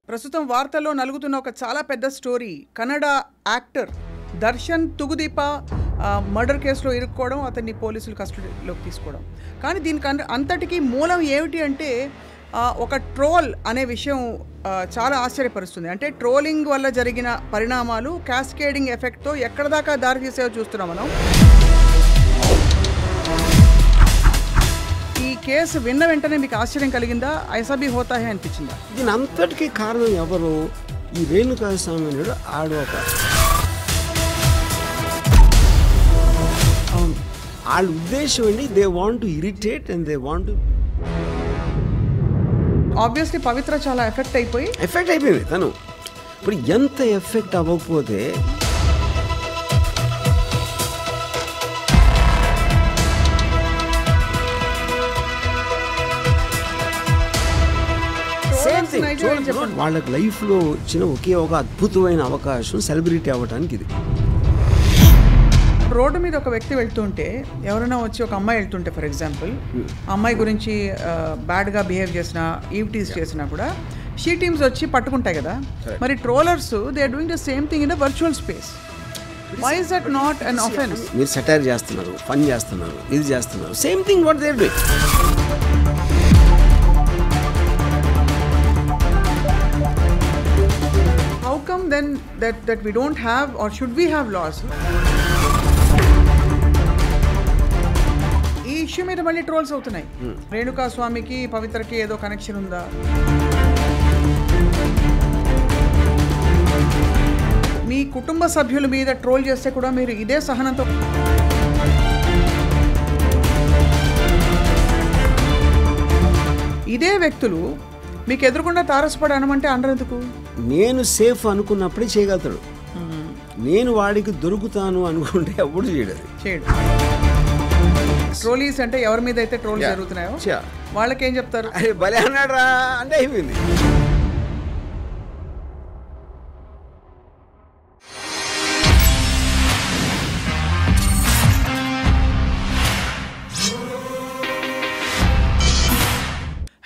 ప్రస్తుతం వార్తల్లో నలుగుతున్న ఒక చాలా పెద్ద story. Kannada actor Darshan Thoogudeepa murder కేసులో ఇరుక్కోవడం, అతన్ని పోలీసులు కస్టడీలోకి తీసుకోవడం. కానీ దీనికి అంతటికీ మూలం ఏమిటి అంటే ఒక ట్రోల్ అనే విషయం చాలా ఆశ్చర్యపరుస్తుంది. అంటే ట్రోలింగ్ వల్ల జరిగిన పరిణామాలు క్యాస్కేడింగ్ ఎఫెక్ట్తో ఎక్కడ దాకా దారి తీసేవో చూస్తున్నాం మనం. ఈ కేసు విన్న వెంటనే మీకు ఆశ్చర్యం కలిగిందా? ఐసా భీ హోతా హై అనిపించిందా? దీని అంతటికీ కారణం ఎవరు? ఈ రేణుకా స్వామి ఆడొక వాళ్ళ ఉద్దేశం అండి, they want to irritate and they want to. Obviously Pavithra చాలా ఎఫెక్ట్ అయిపోయింది తను. ఇప్పుడు ఎంత ఎఫెక్ట్ అవ్వకపోతే వాళ్ళకి లైఫ్లో వచ్చిన ఒకే ఒక అద్భుతమైన అవకాశం సెలబ్రిటీ అవ్వడానికి ఇది. రోడ్డు మీద ఒక వ్యక్తి వెళ్తుంటే, ఎవరైనా వచ్చి ఒక అమ్మాయి వెళ్తుంటే ఫర్ ఎగ్జాంపుల్, అమ్మాయి గురించి బ్యాడ్గా బిహేవ్ చేసినా, ఈవ్టీజ్ చేసినా కూడా షీ టీమ్స్ వచ్చి పట్టుకుంటాయి కదా. మరి trollers they are doing the same thing in the virtual space. Why is that not an offence? మీరు సెటైర్ చేస్తున్నారు, ఫన్ చేస్తున్నారు, ఇది చేస్తున్నారు, same thing what they are doing. How come then that we don't have, or should we have laws? ఈ issue మీద మళ్ళీ trolls అవుతున్నాయి. రేణుకా స్వామికి పవిత్రకి ఏదో కనెక్షన్ ఉందా? మీ కుటుంబ సభ్యుల మీద ట్రోల్ చేస్తే కూడా మీరు ఇదే సహనంతో, ఇదే వ్యక్తులు మీకు ఎదురుకుండా తారసపడి అనమంటే అనరెందుకు? నేను సేఫ్ అనుకున్నప్పుడే చేయగలుగుతాడు. నేను వాడికి దొరుకుతాను అనుకుంటే ఎప్పుడు చేయడు. ట్రోలీస్ అంటే ఎవరి మీద అయితే ట్రోల్ జరుగుతున్నాయో వాళ్ళకేం చెప్తారు? అరే భలే అన్నాడు రా అంటే అయిపోయింది.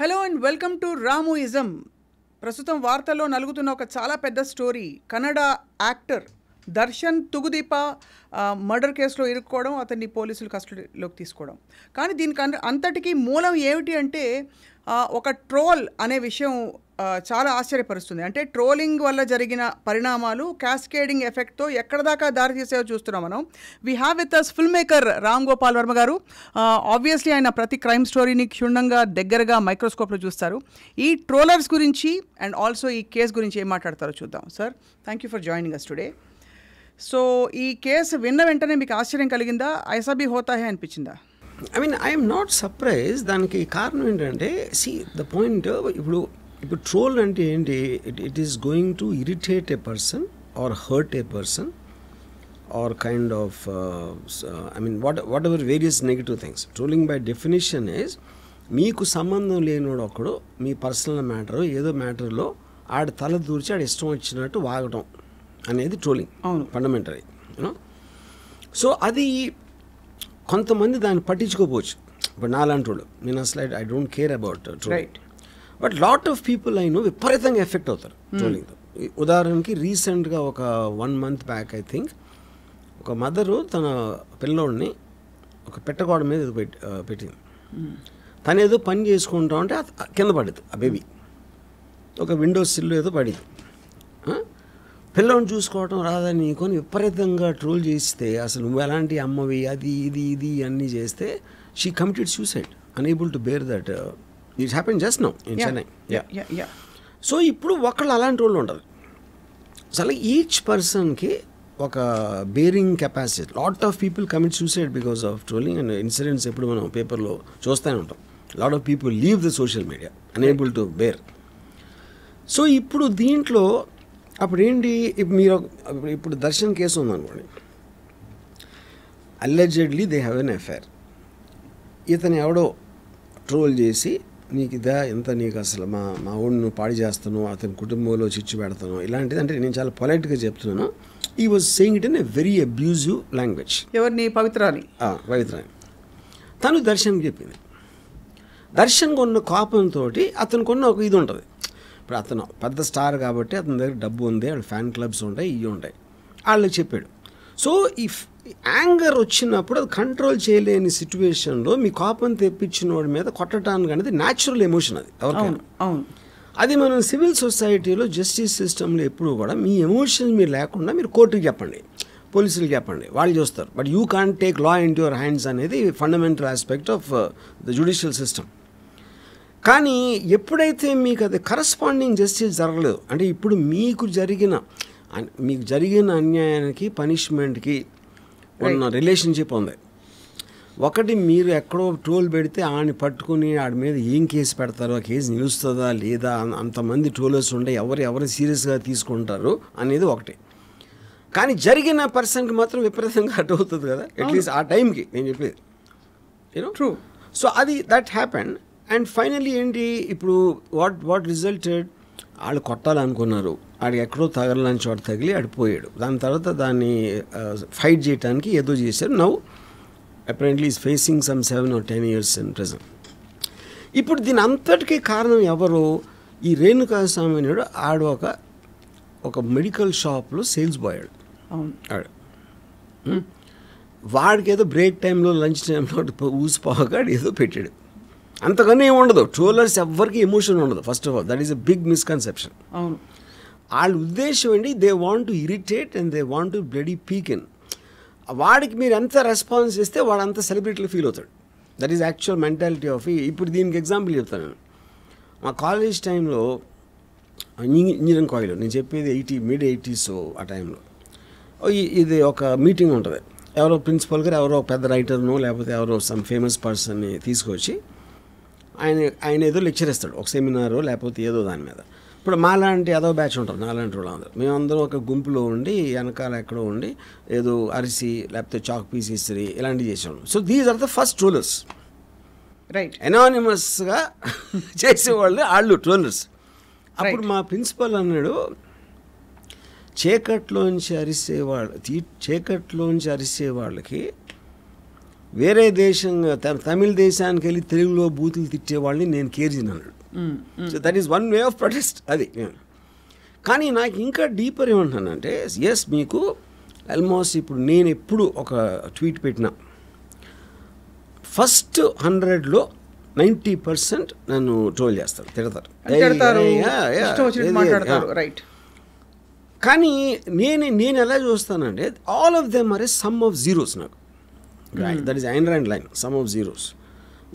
Hello and welcome to Ramuism. ప్రస్తుతం వార్తల్లో నలుగుతున్న ఒక చాలా పెద్ద story. Kannada actor Darshan Thoogudeepa murder కేసులో ఇరుక్కోవడం, అతన్ని పోలీసులు కస్టడీలోకి తీసుకోవడం. కానీ దీనికి అంతటికీ మూలం ఏమిటి అంటే ఒక ట్రోల్ అనే విషయం చాలా ఆశ్చర్యపరుస్తుంది. అంటే ట్రోలింగ్ వల్ల జరిగిన పరిణామాలు క్యాస్కేడింగ్ ఎఫెక్ట్తో ఎక్కడ దాకా దారి తీసేవో చూస్తున్నాం మనం. We have with us film maker Ram Gopal Varma garu. Obviously ఆయన ప్రతి క్రైమ్ స్టోరీని క్షుణ్ణంగా దగ్గరగా మైక్రోస్కోప్లో చూస్తారు. ఈ ట్రోలర్స్ గురించి అండ్ ఆల్సో ఈ కేసు గురించి ఏం మాట్లాడతారో చూద్దాం. Sir, thank you for joining us today. So ఈ కేసు విన్న వెంటనే మీకు ఆశ్చర్యం కలిగిందా? ఐసా భీ హోతా హై అనిపించిందా? I mean I'm not surprise. దానికి కారణం ఏంటంటే, సి ద పాయింట్, ఇప్పుడు ట్రోల్ అంటే ఏంటి? It is going to irritate a person or hurt a person or kind of I mean whatever various negative things. Trolling by definition is మీకు సంబంధం లేనివాడు ఒకడు మీ పర్సనల్ మ్యాటర్ ఏదో మ్యాటర్లో ఆడ తల దూర్చి ఆడ ఇష్టం వచ్చినట్టు వాగటం అనేది ట్రోలింగ్ ఫండమెంటరీ. యూనో, సో అది కొంతమంది దాన్ని పట్టించుకోపోవచ్చు. ఇప్పుడు నాలాంటి వాళ్ళు, నేను అసలు I don't care about trolling. But lot of people I know విపరీతంగా ఎఫెక్ట్ అవుతారు ట్రోలింగ్తో. ఉదాహరణకి రీసెంట్గా ఒక 1 month బ్యాక్ ఐ థింక్ ఒక మదరు తన పిల్లోడిని ఒక పెట్టగోడ మీద ఏదో పెట్టింది. తను ఏదో పని చేసుకుంటా ఉంటే కింద పడింది ఆ బేబీ. ఒక విండోస్ సిల్ ఏదో పడింది. పిల్లని చూసుకోవటం రాదని నీకొని విపరీతంగా ట్రోల్ చేస్తే, అసలు నువ్వు ఎలాంటి అమ్మవి, అది ఇది అన్నీ చేస్తే she committed suicide, unable to bear that. It happen just now in Chennai. So ఇప్పుడు ఒకళ్ళు అలాంటి వాళ్ళు ఉండదు. అసలు ఈచ్ పర్సన్కి ఒక bearing capacity. Lot of people commit suicide because of trolling and incidents ఎప్పుడు మనం పేపర్లో చూస్తూనే ఉంటాం. Lot of people leave the social media unable to bear. So ఇప్పుడు దీంట్లో అప్పుడు ఏంటి, మీరు ఇప్పుడు దర్శన్ కేసు ఉందనుకోండి, allegedly they have an affair. ఇతను ఎవడో ట్రోల్ చేసి నీకు ఇదా ఎంత, నీకు అసలు మా ఊడిని నువ్వు పాడి చేస్తాను, అతని కుటుంబంలో చిచ్చు పెడతాను, ఇలాంటిది. అంటే నేను చాలా పొలైట్గా చెప్తున్నాను. ఈ was saying it in a very abusive language. ఎవరిని? పవిత్రాని. తను దర్శన్కి చెప్పింది. దర్శన్ కొన్న కోపంతో అతను కొన్న ఒక ఇది ఉంటుంది, ఇప్పుడు అతను పెద్ద స్టార్ కాబట్టి అతని దగ్గర డబ్బు ఉంది, వాళ్ళ ఫ్యాన్ క్లబ్స్ ఉంటాయి, ఇవి ఉంటాయి, వాళ్ళకి చెప్పాడు. సో ఈ యాంగర్ వచ్చినప్పుడు అది కంట్రోల్ చేయలేని సిచ్యువేషన్లో మీ కోపం తెప్పించిన వాడి మీద కొట్టడానికి అనేది న్యాచురల్ ఎమోషన్, అది ఎవరికైనా. అది మనం సివిల్ సొసైటీలో జస్టిస్ సిస్టంలో ఎప్పుడు కూడా మీ ఎమోషన్ మీరు లేకుండా మీరు కోర్టుకి చెప్పండి, పోలీసులకు చెప్పండి, వాళ్ళు చూస్తారు. But you can't take law in your hands అనేది fundamental aspect of the judicial system. కానీ ఎప్పుడైతే మీకు అది కరస్పాండింగ్ జస్టిస్ జరగలేదు అంటే ఇప్పుడు మీకు జరిగిన అన్యాయానికి పనిష్మెంట్కి ఉన్న రిలేషన్షిప్ ఉంది. ఒకటి మీరు ఎక్కడో ట్రోల్ పెడితే ఆడిని పట్టుకుని ఆడి మీద ఏం కేసు పెడతారో, ఆ కేసు నిలుస్తుందా లేదా, అంతమంది ట్రోలర్స్ ఉంటే ఎవరు సీరియస్గా తీసుకుంటారు అనేది ఒకటి. కానీ జరిగిన పర్సన్కి మాత్రం విపరీతంగా అటు అవుతుంది కదా, అట్లీస్ట్ ఆ టైంకి నేను చెప్పేది యూనో ట్రూ. సో అది దట్ హ్యాపెన్. అండ్ ఫైనల్లీ ఏంటి ఇప్పుడు వాట్ రిజల్టెడ్, వాళ్ళు కొట్టాలనుకున్నారు, ఆడికి ఎక్కడో తగలని చోట తగిలి ఆడిపోయాడు. దాని తర్వాత దాన్ని ఫైట్ చేయడానికి ఏదో చేశారు. Now apparently is facing some 7 or 10 years in prison. ఇప్పుడు దీని అంతటికీ కారణం ఎవరు? ఈ రేణుకాస్వామినుడు ఆడు ఒక మెడికల్ షాప్లో సేల్స్ బాయ్ ఆడు. వాడికి ఏదో బ్రేక్ టైంలో లంచ్ టైంలో ఊసిపోగా ఏదో పెట్టాడు, అంతకన్నా ఏమి ఉండదు. ట్రోలర్స్ ఎవ్వరికి ఎమోషన్ ఉండదు. First of all that is a big misconception. వాళ్ళ ఉద్దేశం ఏంటి, they want to irritate and they want to bloody peek in. వాడికి మీరు ఎంత రెస్పాన్స్ ఇస్తే వాడు అంత సెలబ్రిటీలో ఫీల్ అవుతాడు. That is actual mentality of. ఇప్పుడు దీనికి ఎగ్జాంపుల్ చెప్తాను నేను. మా కాలేజ్ టైంలో ఇంజనీరింగ్ కాలేజ్లో, నేను చెప్పేది mid-80s ఆ టైంలో, ఇది ఒక మీటింగ్ ఉంటుంది. ఎవరో ప్రిన్సిపల్ గారు ఎవరో పెద్ద రైటర్నో లేకపోతే ఎవరో సమ్ ఫేమస్ పర్సన్ని తీసుకొచ్చి ఆయన ఏదో లెక్చర్ ఇస్తాడు, ఒక సెమినారో లేకపోతే ఏదో దాని మీద. ఇప్పుడు మాలాంటి ఏదో బ్యాచ్ ఉంటారు, నాలాంటి వాళ్ళు అందరూ, మేమందరం ఒక గుంపులో ఉండి వెనకాల ఎక్కడో ఉండి ఏదో అరిసి లేకపోతే చాక్ పీస్ ఇస్త్రీ ఇలాంటివి చేసేవాళ్ళం. So these are the first trollers, right, ఎనానిమస్గా చేసేవాళ్ళు వాళ్ళు ట్రోలర్స్. అప్పుడు మా ప్రిన్సిపల్ అన్నాడు, చీకట్లోంచి అరిసే వాళ్ళకి వేరే దేశంగా తమిళ దేశానికి వెళ్ళి తెలుగులో బూతులు తిట్టేవాళ్ళని నేను కేర్జిన్ అన్నాడు. So that is one way of protest అది. కానీ నాకు ఇంకా డీపర్ ఏమంటానంటే, ఎస్ మీకు ఆల్మోస్ట్ ఇప్పుడు నేను ఎప్పుడు ఒక ట్వీట్ పెట్టినా ఫస్ట్ 100లో 90% నన్ను ట్రోల్ చేస్తారు, తిడతారు. కానీ నేను ఎలా చూస్తానంటే all of them are a sum of zeros. నాకు that is Ayn Rand line, sum of zeros.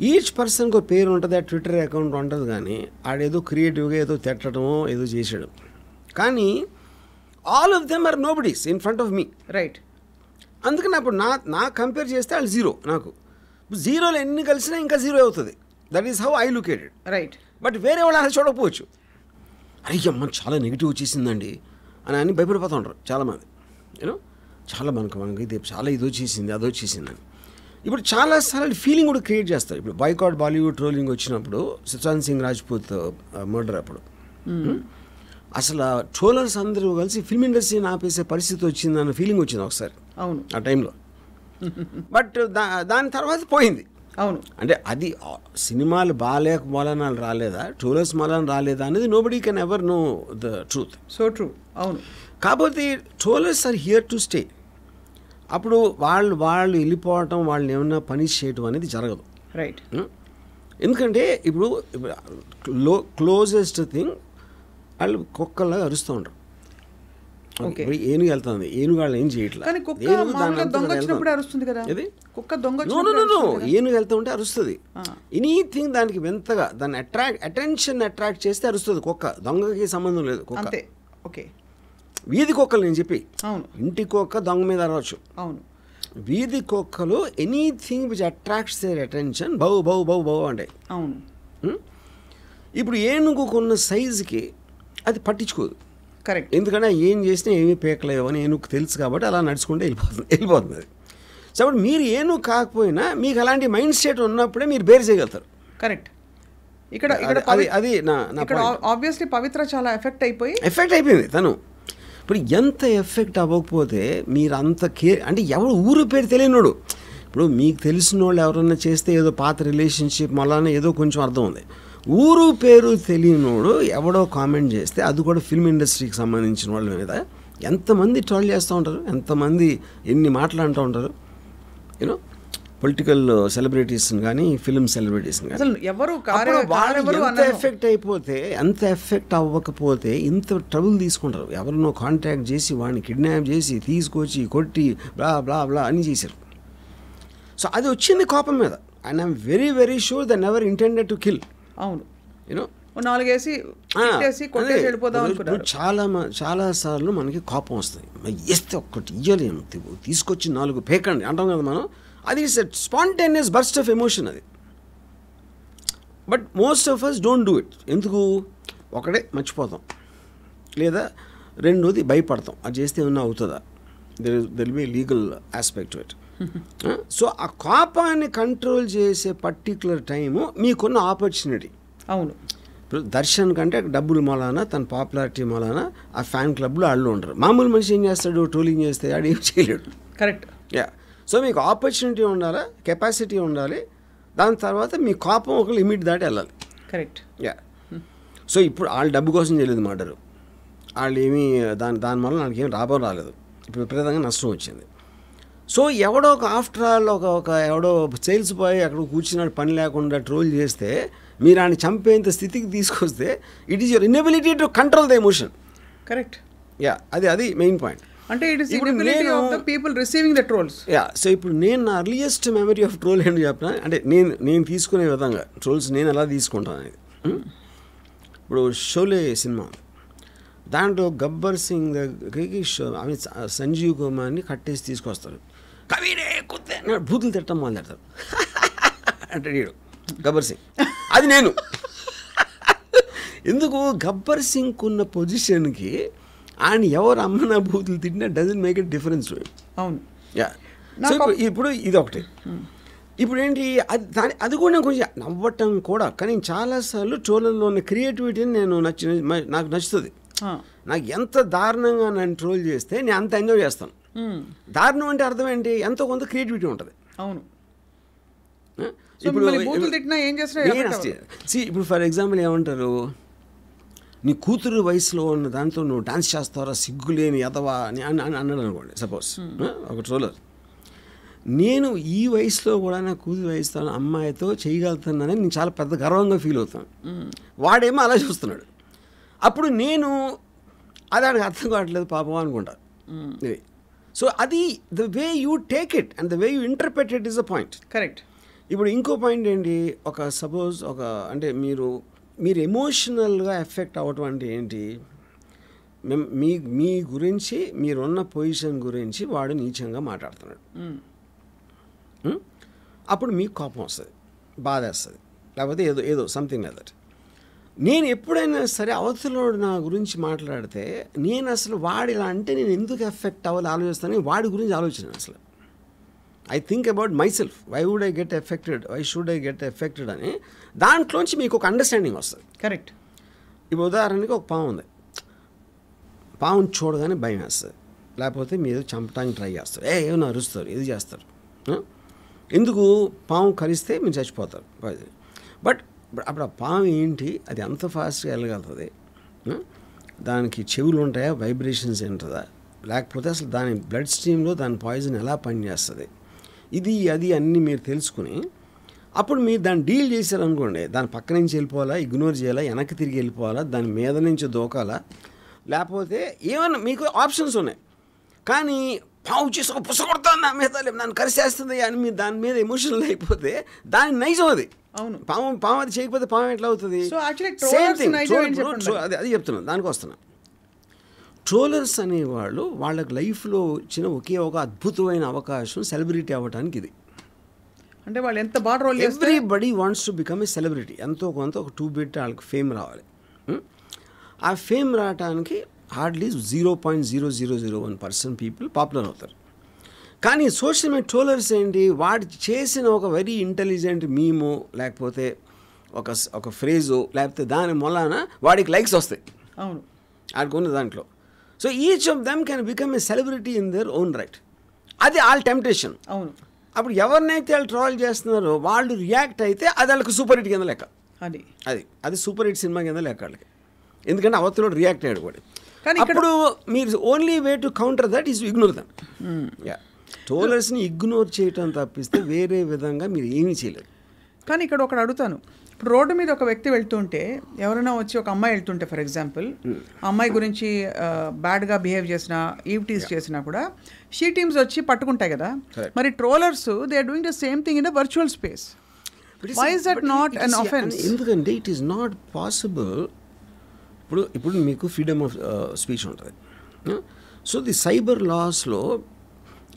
Each పర్సన్కి ఒక పేరు ఉంటుంది, ఆ ట్విట్టర్ అకౌంట్ ఉంటుంది, కానీ ఆడేదో క్రియేటివ్గా ఏదో తిట్టడమో ఏదో చేసాడు. కానీ all of them are nobodies in front of me, right. అందుకని అప్పుడు నా కంపేర్ చేస్తే వాళ్ళు జీరో. నాకు జీరోలు ఎన్ని కలిసినా ఇంకా జీరో అవుతుంది. That is how I look at it, right. But వేరే వాళ్ళు అలా చూడకపోవచ్చు. అయ్యమ్మ చాలా నెగిటివ్ వచ్చేసిందండి అని భయపడిపోతూ ఉంటారు చాలామంది. యూనో చాలా మనకి ఇది చాలా ఇది వచ్చేసింది అది వచ్చేసిందని. ఇప్పుడు చాలాసార్లు ఫీలింగ్ కూడా క్రియేట్ చేస్తారు. ఇప్పుడు బాయ్కాట్ బాలీవుడ్ ట్రోలింగ్ వచ్చినప్పుడు, సుశాంత్ సింగ్ రాజ్పూత్ మర్డర్ అప్పుడు అసలు ట్రోలర్స్ అందరూ కలిసి ఫిల్మ్ ఇండస్ట్రీని ఆపేసే పరిస్థితి వచ్చిందన్న ఫీలింగ్ వచ్చింది ఒకసారి, అవును, ఆ టైంలో. బట్ దాని తర్వాత పోయింది. అవును, అంటే అది సినిమాలు బాగాలేక మూలనాలు రాలేదా, ట్రోలర్స్ మూలన రాలేదా అనేది nobody can ever know the truth. So true, అవును. కాకపోతే trollers are here to stay. అప్పుడు వాళ్ళు వెళ్ళిపోవటం, వాళ్ళని ఏమన్నా పనిష్ చేయటం అనేది జరగదు, రైట్. ఎందుకంటే ఇప్పుడు క్లోజెస్ట్ థింగ్ వాళ్ళు కుక్కల్లాగా అరుస్తూ ఉంటారు. ఏనుగు వెళ్తుంది, ఏనుగు వాళ్ళు ఏం చేయట్లేదు. ఏనుగు వెళ్తూ ఉంటే అరుస్తుంది. ఎనీథింగ్ దానికి వింతగా దాన్ని అటెన్షన్ అట్రాక్ట్ చేస్తే అరుస్తుంది కుక్క. దొంగకి సంబంధం లేదు కుక్క. ఓకే, వీధి కుక్కలు నేను చెప్పి, ఇంటి కుక్క దొంగ మీద అరవచ్చు. అవును, వీధి కుక్కలు anything which attracts their attention bow bow bow bow అంటే. అవును. ఇప్పుడు ఏనుగుకున్న సైజుకి అది పట్టించుకోదు, కరెక్ట్. ఎందుకంటే ఏం చేసినా ఏమీ పీకలేవు అని ఏనుగు తెలుసు కాబట్టి అలా నడుచుకుంటే వెళ్ళిపోతుంది అది. సో అప్పుడు మీరు ఏనుగు కాకపోయినా మీకు అలాంటి మైండ్ సెట్ ఉన్నప్పుడే మీరు బేర్ చేయగలుగుతారు, కరెక్ట్. ఇక్కడ అది నా ఆబ్వియస్లీ పవిత్ర చాలా ఎఫెక్ట్ అయిపోయింది తను. ఇప్పుడు ఎంత ఎఫెక్ట్ అవ్వకపోతే మీరు అంత కేర్ అంటే ఎవరు ఊరు పేరు తెలియనోడు. ఇప్పుడు మీకు తెలిసిన వాళ్ళు ఎవరన్నా చేస్తే ఏదో పాత రిలేషన్షిప్ మళ్ళీ ఏదో కొంచెం అర్థం ఉంది. ఊరు పేరు తెలియనోడు ఎవడో కామెంట్ చేస్తే, అది కూడా ఫిల్మ్ ఇండస్ట్రీకి సంబంధించిన వాళ్ళ మీద ఎంతమంది ట్రోల్ చేస్తూ ఉంటారు, ఎంతమంది ఎన్ని మాటలు అంటూ ఉంటారు. యూనో పొలిటికల్ సెలబ్రిటీస్ని కానీ ఫిల్మ్ సెలబ్రిటీస్ని కానీ అసలు ఎవరు ఎంత ఎఫెక్ట్ అయిపోతే, ఎంత ఎఫెక్ట్ అవ్వకపోతే ఇంత ట్రబుల్ తీసుకుంటారు. ఎవరినో కాంటాక్ట్ చేసి వాడిని కిడ్నాప్ చేసి తీసుకొచ్చి కొట్టి బ్లా బ్లా బ్లా అని చేశారు. సో అది వచ్చింది కోపం మీద. And I'm very very sure they never intended to kill. అవును, యూనో నాలుగేసి కొట్టేసి వెళ్ళిపోదాం అనుకున్నారు. చాలా సార్లు మనకి కోపం వస్తుంది, వేస్తే ఒక్కటి ఇయ్యలేము, తీసుకొచ్చి 4 పేకండి అంటాం కదా మనం. అది it's spontaneous burst of emotion అది. But most of us don't do it. ఎందుకు? ఒకటే మర్చిపోతాం, లేదా రెండోది భయపడతాం, అది చేస్తే ఏమన్నా అవుతుందా, there will be legal aspect to it. So ఆ కోపాన్ని కంట్రోల్ చేసే పర్టిక్యులర్ టైము మీకున్న ఆపర్చునిటీ. అవును, ఇప్పుడు దర్శన్ కంటే డబ్బులు మూలాన, తన పాపులారిటీ మూలాన ఆ ఫ్యాన్ క్లబ్లో వాళ్ళు ఉండరు. మామూలు మనిషి ఏం చేస్తాడు, ట్రోలింగ్ చేస్తే ఆడు ఏం చేయలేడు. కరెక్ట్. యా, సో మీకు ఆపర్చునిటీ ఉండాలి, కెపాసిటీ ఉండాలి, దాని తర్వాత మీ కోపం ఒక లిమిట్ దాటి వెళ్ళాలి. కరెక్ట్. యా, సో ఇప్పుడు వాళ్ళు డబ్బు కోసం చేయలేదు మర్డరు, వాళ్ళు ఏమీ దానివల్ల నాకు ఏం లాభం రాలేదు, ఇప్పుడు విపరీతంగా నష్టం వచ్చింది. సో ఎవడో ఒక ఆఫ్టర్ ఆల్ ఒక ఎవడో సేల్స్ బాయ్ అక్కడ కూర్చున్నాడు పని లేకుండా ట్రోల్ చేస్తే మీరు ఆయన చంపేంత స్థితికి తీసుకొస్తే it is your inability to control the emotion. Correct. Yeah, అది మెయిన్ పాయింట్. అంటే it is inability of the people receiving the trolls. Yeah, so ఇప్పుడు నేను నా అర్లియస్ట్ మెమరీ ఆఫ్ ట్రోల్ ఏంటి చెప్పిన అంటే నేను తీసుకునే విధంగా ట్రోల్స్ నేను ఎలా తీసుకుంటాను అనేది. ఇప్పుడు షోలే సినిమా, దాంట్లో గబ్బర్ సింగ్ దగ్గరికి సంజీవ్ కుమార్ని కట్టేసి తీసుకొస్తారు, కవిడే కుత్తే బూతులు తిట్టడం మొదలెడతారు అంటే వీడు గబ్బర్ సింగ్. అది నేను ఎందుకు గబ్బర్ సింగ్ ఉన్న పొజిషన్కి ఆయన ఎవరు అమ్మన బూతులు తిట్టినా డజంట్ మేక్ ఇట్ డిఫరెన్స్. అవును. యా, సో ఇప్పుడు ఇది ఒకటి. ఇప్పుడు ఏంటి అది కూడా నేను కొంచెం నవ్వటం కూడా, కానీ చాలాసార్లు ట్రోలర్లో ఉన్న క్రియేటివిటీని నాకు నచ్చుతుంది. నాకు ఎంత దారుణంగా నన్ను ట్రోల్ చేస్తే నేను అంత ఎంజాయ్ చేస్తాను. దారుణం అంటే అర్థం ఏంటి, ఎంతో కొంత క్రియేటివిటీ ఉంటుంది. అవును. ఇప్పుడు ఫర్ ఎగ్జాంపుల్ ఏమంటారు, నీ కూతురు వయసులో ఉన్న దాంతో నువ్వు డాన్స్ చేస్తావరా సిగ్గులేని ఎదవా అని అన్నాడు అనుకోండి సపోజ్ ఒక ట్రోలర్. నేను ఈ వయసులో కూడా నా కూతురు వయసుతో అమ్మాయితో చేయగలుగుతున్నానని నేను చాలా పెద్ద గర్వంగా ఫీల్ అవుతాను. వాడేమో అలా చూస్తున్నాడు. అప్పుడు నేను అది ఆయనకు అర్థం కావట్లేదు పాపం అనుకుంటా. సో అది the way you take it and the way you interpret it is a point. Correct. ఇప్పుడు ఇంకో పాయింట్ ఏంటి, సపోజ్ అంటే మీరు ఎమోషనల్గా ఎఫెక్ట్ అవ్వటం అంటే ఏంటి, మీ గురించి మీరున్న పొజిషన్ గురించి వాడు నీచంగా మాట్లాడుతున్నాడు, అప్పుడు మీకు కోపం వస్తుంది, బాధ వేస్తుంది, లేకపోతే ఏదో సంథింగ్ లైక్ దట్. నేను ఎప్పుడైనా సరే అవతలోడు నా గురించి మాట్లాడితే నేను అసలు వాడు ఇలా అంటే నేను ఎందుకు ఎఫెక్ట్ అవ్వాలి ఆలోచిస్తాను, వాడి గురించి ఆలోచన అసలు I think about myself, why would I get affected, why should I get affected అని దాంట్లోంచి మీకు ఒక అండర్స్టాండింగ్ వస్తుంది. కరెక్ట్. ఇప్పుడు ఉదాహరణకి ఒక పాము ఉంది, పాముని చూడగానే భయం వేస్తుంది, లేకపోతే మీరు చంపడానికి ట్రై చేస్తారు, ఏమైనా అరుస్తారు, ఇది చేస్తారు. ఎందుకు? పాము కరిస్తే మీరు చచ్చిపోతారు. బట్ అప్పుడు ఆ పాము ఏంటి, అది అంత ఫాస్ట్గా వెళ్ళగలుగుతుంది, దానికి చెవులు ఉంటాయా, వైబ్రేషన్స్ ఉంటుందా, లేకపోతే అసలు దాని బ్లడ్ స్ట్రీమ్లో దాని పాయిజన్ ఎలా పనిచేస్తుంది, ఇది అది అన్నీ మీరు తెలుసుకుని అప్పుడు మీరు దాన్ని డీల్ చేశారనుకోండి, దాని పక్క నుంచి వెళ్ళిపోవాలా, ఇగ్నోర్ చేయాలా, వెనక్కి తిరిగి వెళ్ళిపోవాలా, దాని మీద నుంచి దూకాలా, లేకపోతే ఏమన్నా మీకు ఆప్షన్స్ ఉన్నాయి. కానీ పావు చేసి ఒక పుస కొడతాను నా మీద, నన్ను కరిసేస్తుంది అని మీరు దాని మీద ఎమోషనల్ అయిపోతే దాని నైజం అది. అవును. పాము అది చేయకపోతే పాము ఎట్లా అవుతుంది? అది చెప్తున్నాను, దానికి వస్తున్నాను. ట్రోలర్స్ అనేవాళ్ళు వాళ్ళకి లైఫ్లో వచ్చిన ఒకే ఒక అద్భుతమైన అవకాశం సెలబ్రిటీ అవ్వడానికి. ఇది అంటే వాళ్ళు ఎంత బాగా రోల్ చేస్తారు. Everybody wants to become a celebrity. ఎంతో కొంత ఒక 2 బిట్ వాళ్ళకి ఫేమ్ రావాలి. ఆ ఫేమ్ రావడానికి హార్డ్లీ 0.0001% పీపుల్ పాపులర్ అవుతారు. కానీ సోషల్ మీడియా ట్రోలర్స్ ఏంటి, వాడు చేసిన ఒక వెరీ ఇంటెలిజెంట్ మీమో లేకపోతే ఒక ఫ్రేజో లేకపోతే దాని మూలాన వాడికి లైక్స్ వస్తాయి. అవును, ఆడుకున్న దాంట్లో. So each of them can become a celebrity in their own right. అది వాళ్ళ టెంప్టేషన్. అవును. అప్పుడు ఎవరినైతే వాళ్ళు ట్రోల్ చేస్తున్నారో వాళ్ళు రియాక్ట్ అయితే అది వాళ్ళకి సూపర్ హిట్ కింద లెక్క. అది అది సూపర్ హిట్ సినిమా కింద లెక్కలకి, ఎందుకంటే అవతల రియాక్ట్ అయ్యాడు కూడా. కానీ ఇప్పుడు మీరు only way to counter that is ignore that. ట్రోలర్స్ని ఇగ్నోర్ చేయటం తప్పిస్తే వేరే విధంగా మీరు ఏమీ చేయలేరు. కానీ ఇక్కడ ఒకటి అడుగుతాను, ఇప్పుడు రోడ్డు మీద ఒక వ్యక్తి వెళ్తుంటే, ఎవరైనా వచ్చి ఒక అమ్మాయి వెళ్తుంటే ఫర్ ఎగ్జాంపుల్, ఆ అమ్మాయి గురించి బ్యాడ్గా బిహేవ్ చేసినా, ఈవ్టీస్ చేసినా కూడా షీ టీమ్స్ వచ్చి పట్టుకుంటాయి కదా. మరి trollers they are doing the same thing in the virtual space. Why is that not an offence? ఎందుకంటే ఇట్ ఈస్ నాట్ పాసిబుల్. ఇప్పుడు మీకు ఫ్రీడమ్ ఆఫ్ స్పీచ్ ఉంటుంది. సో ది సైబర్ లాస్లో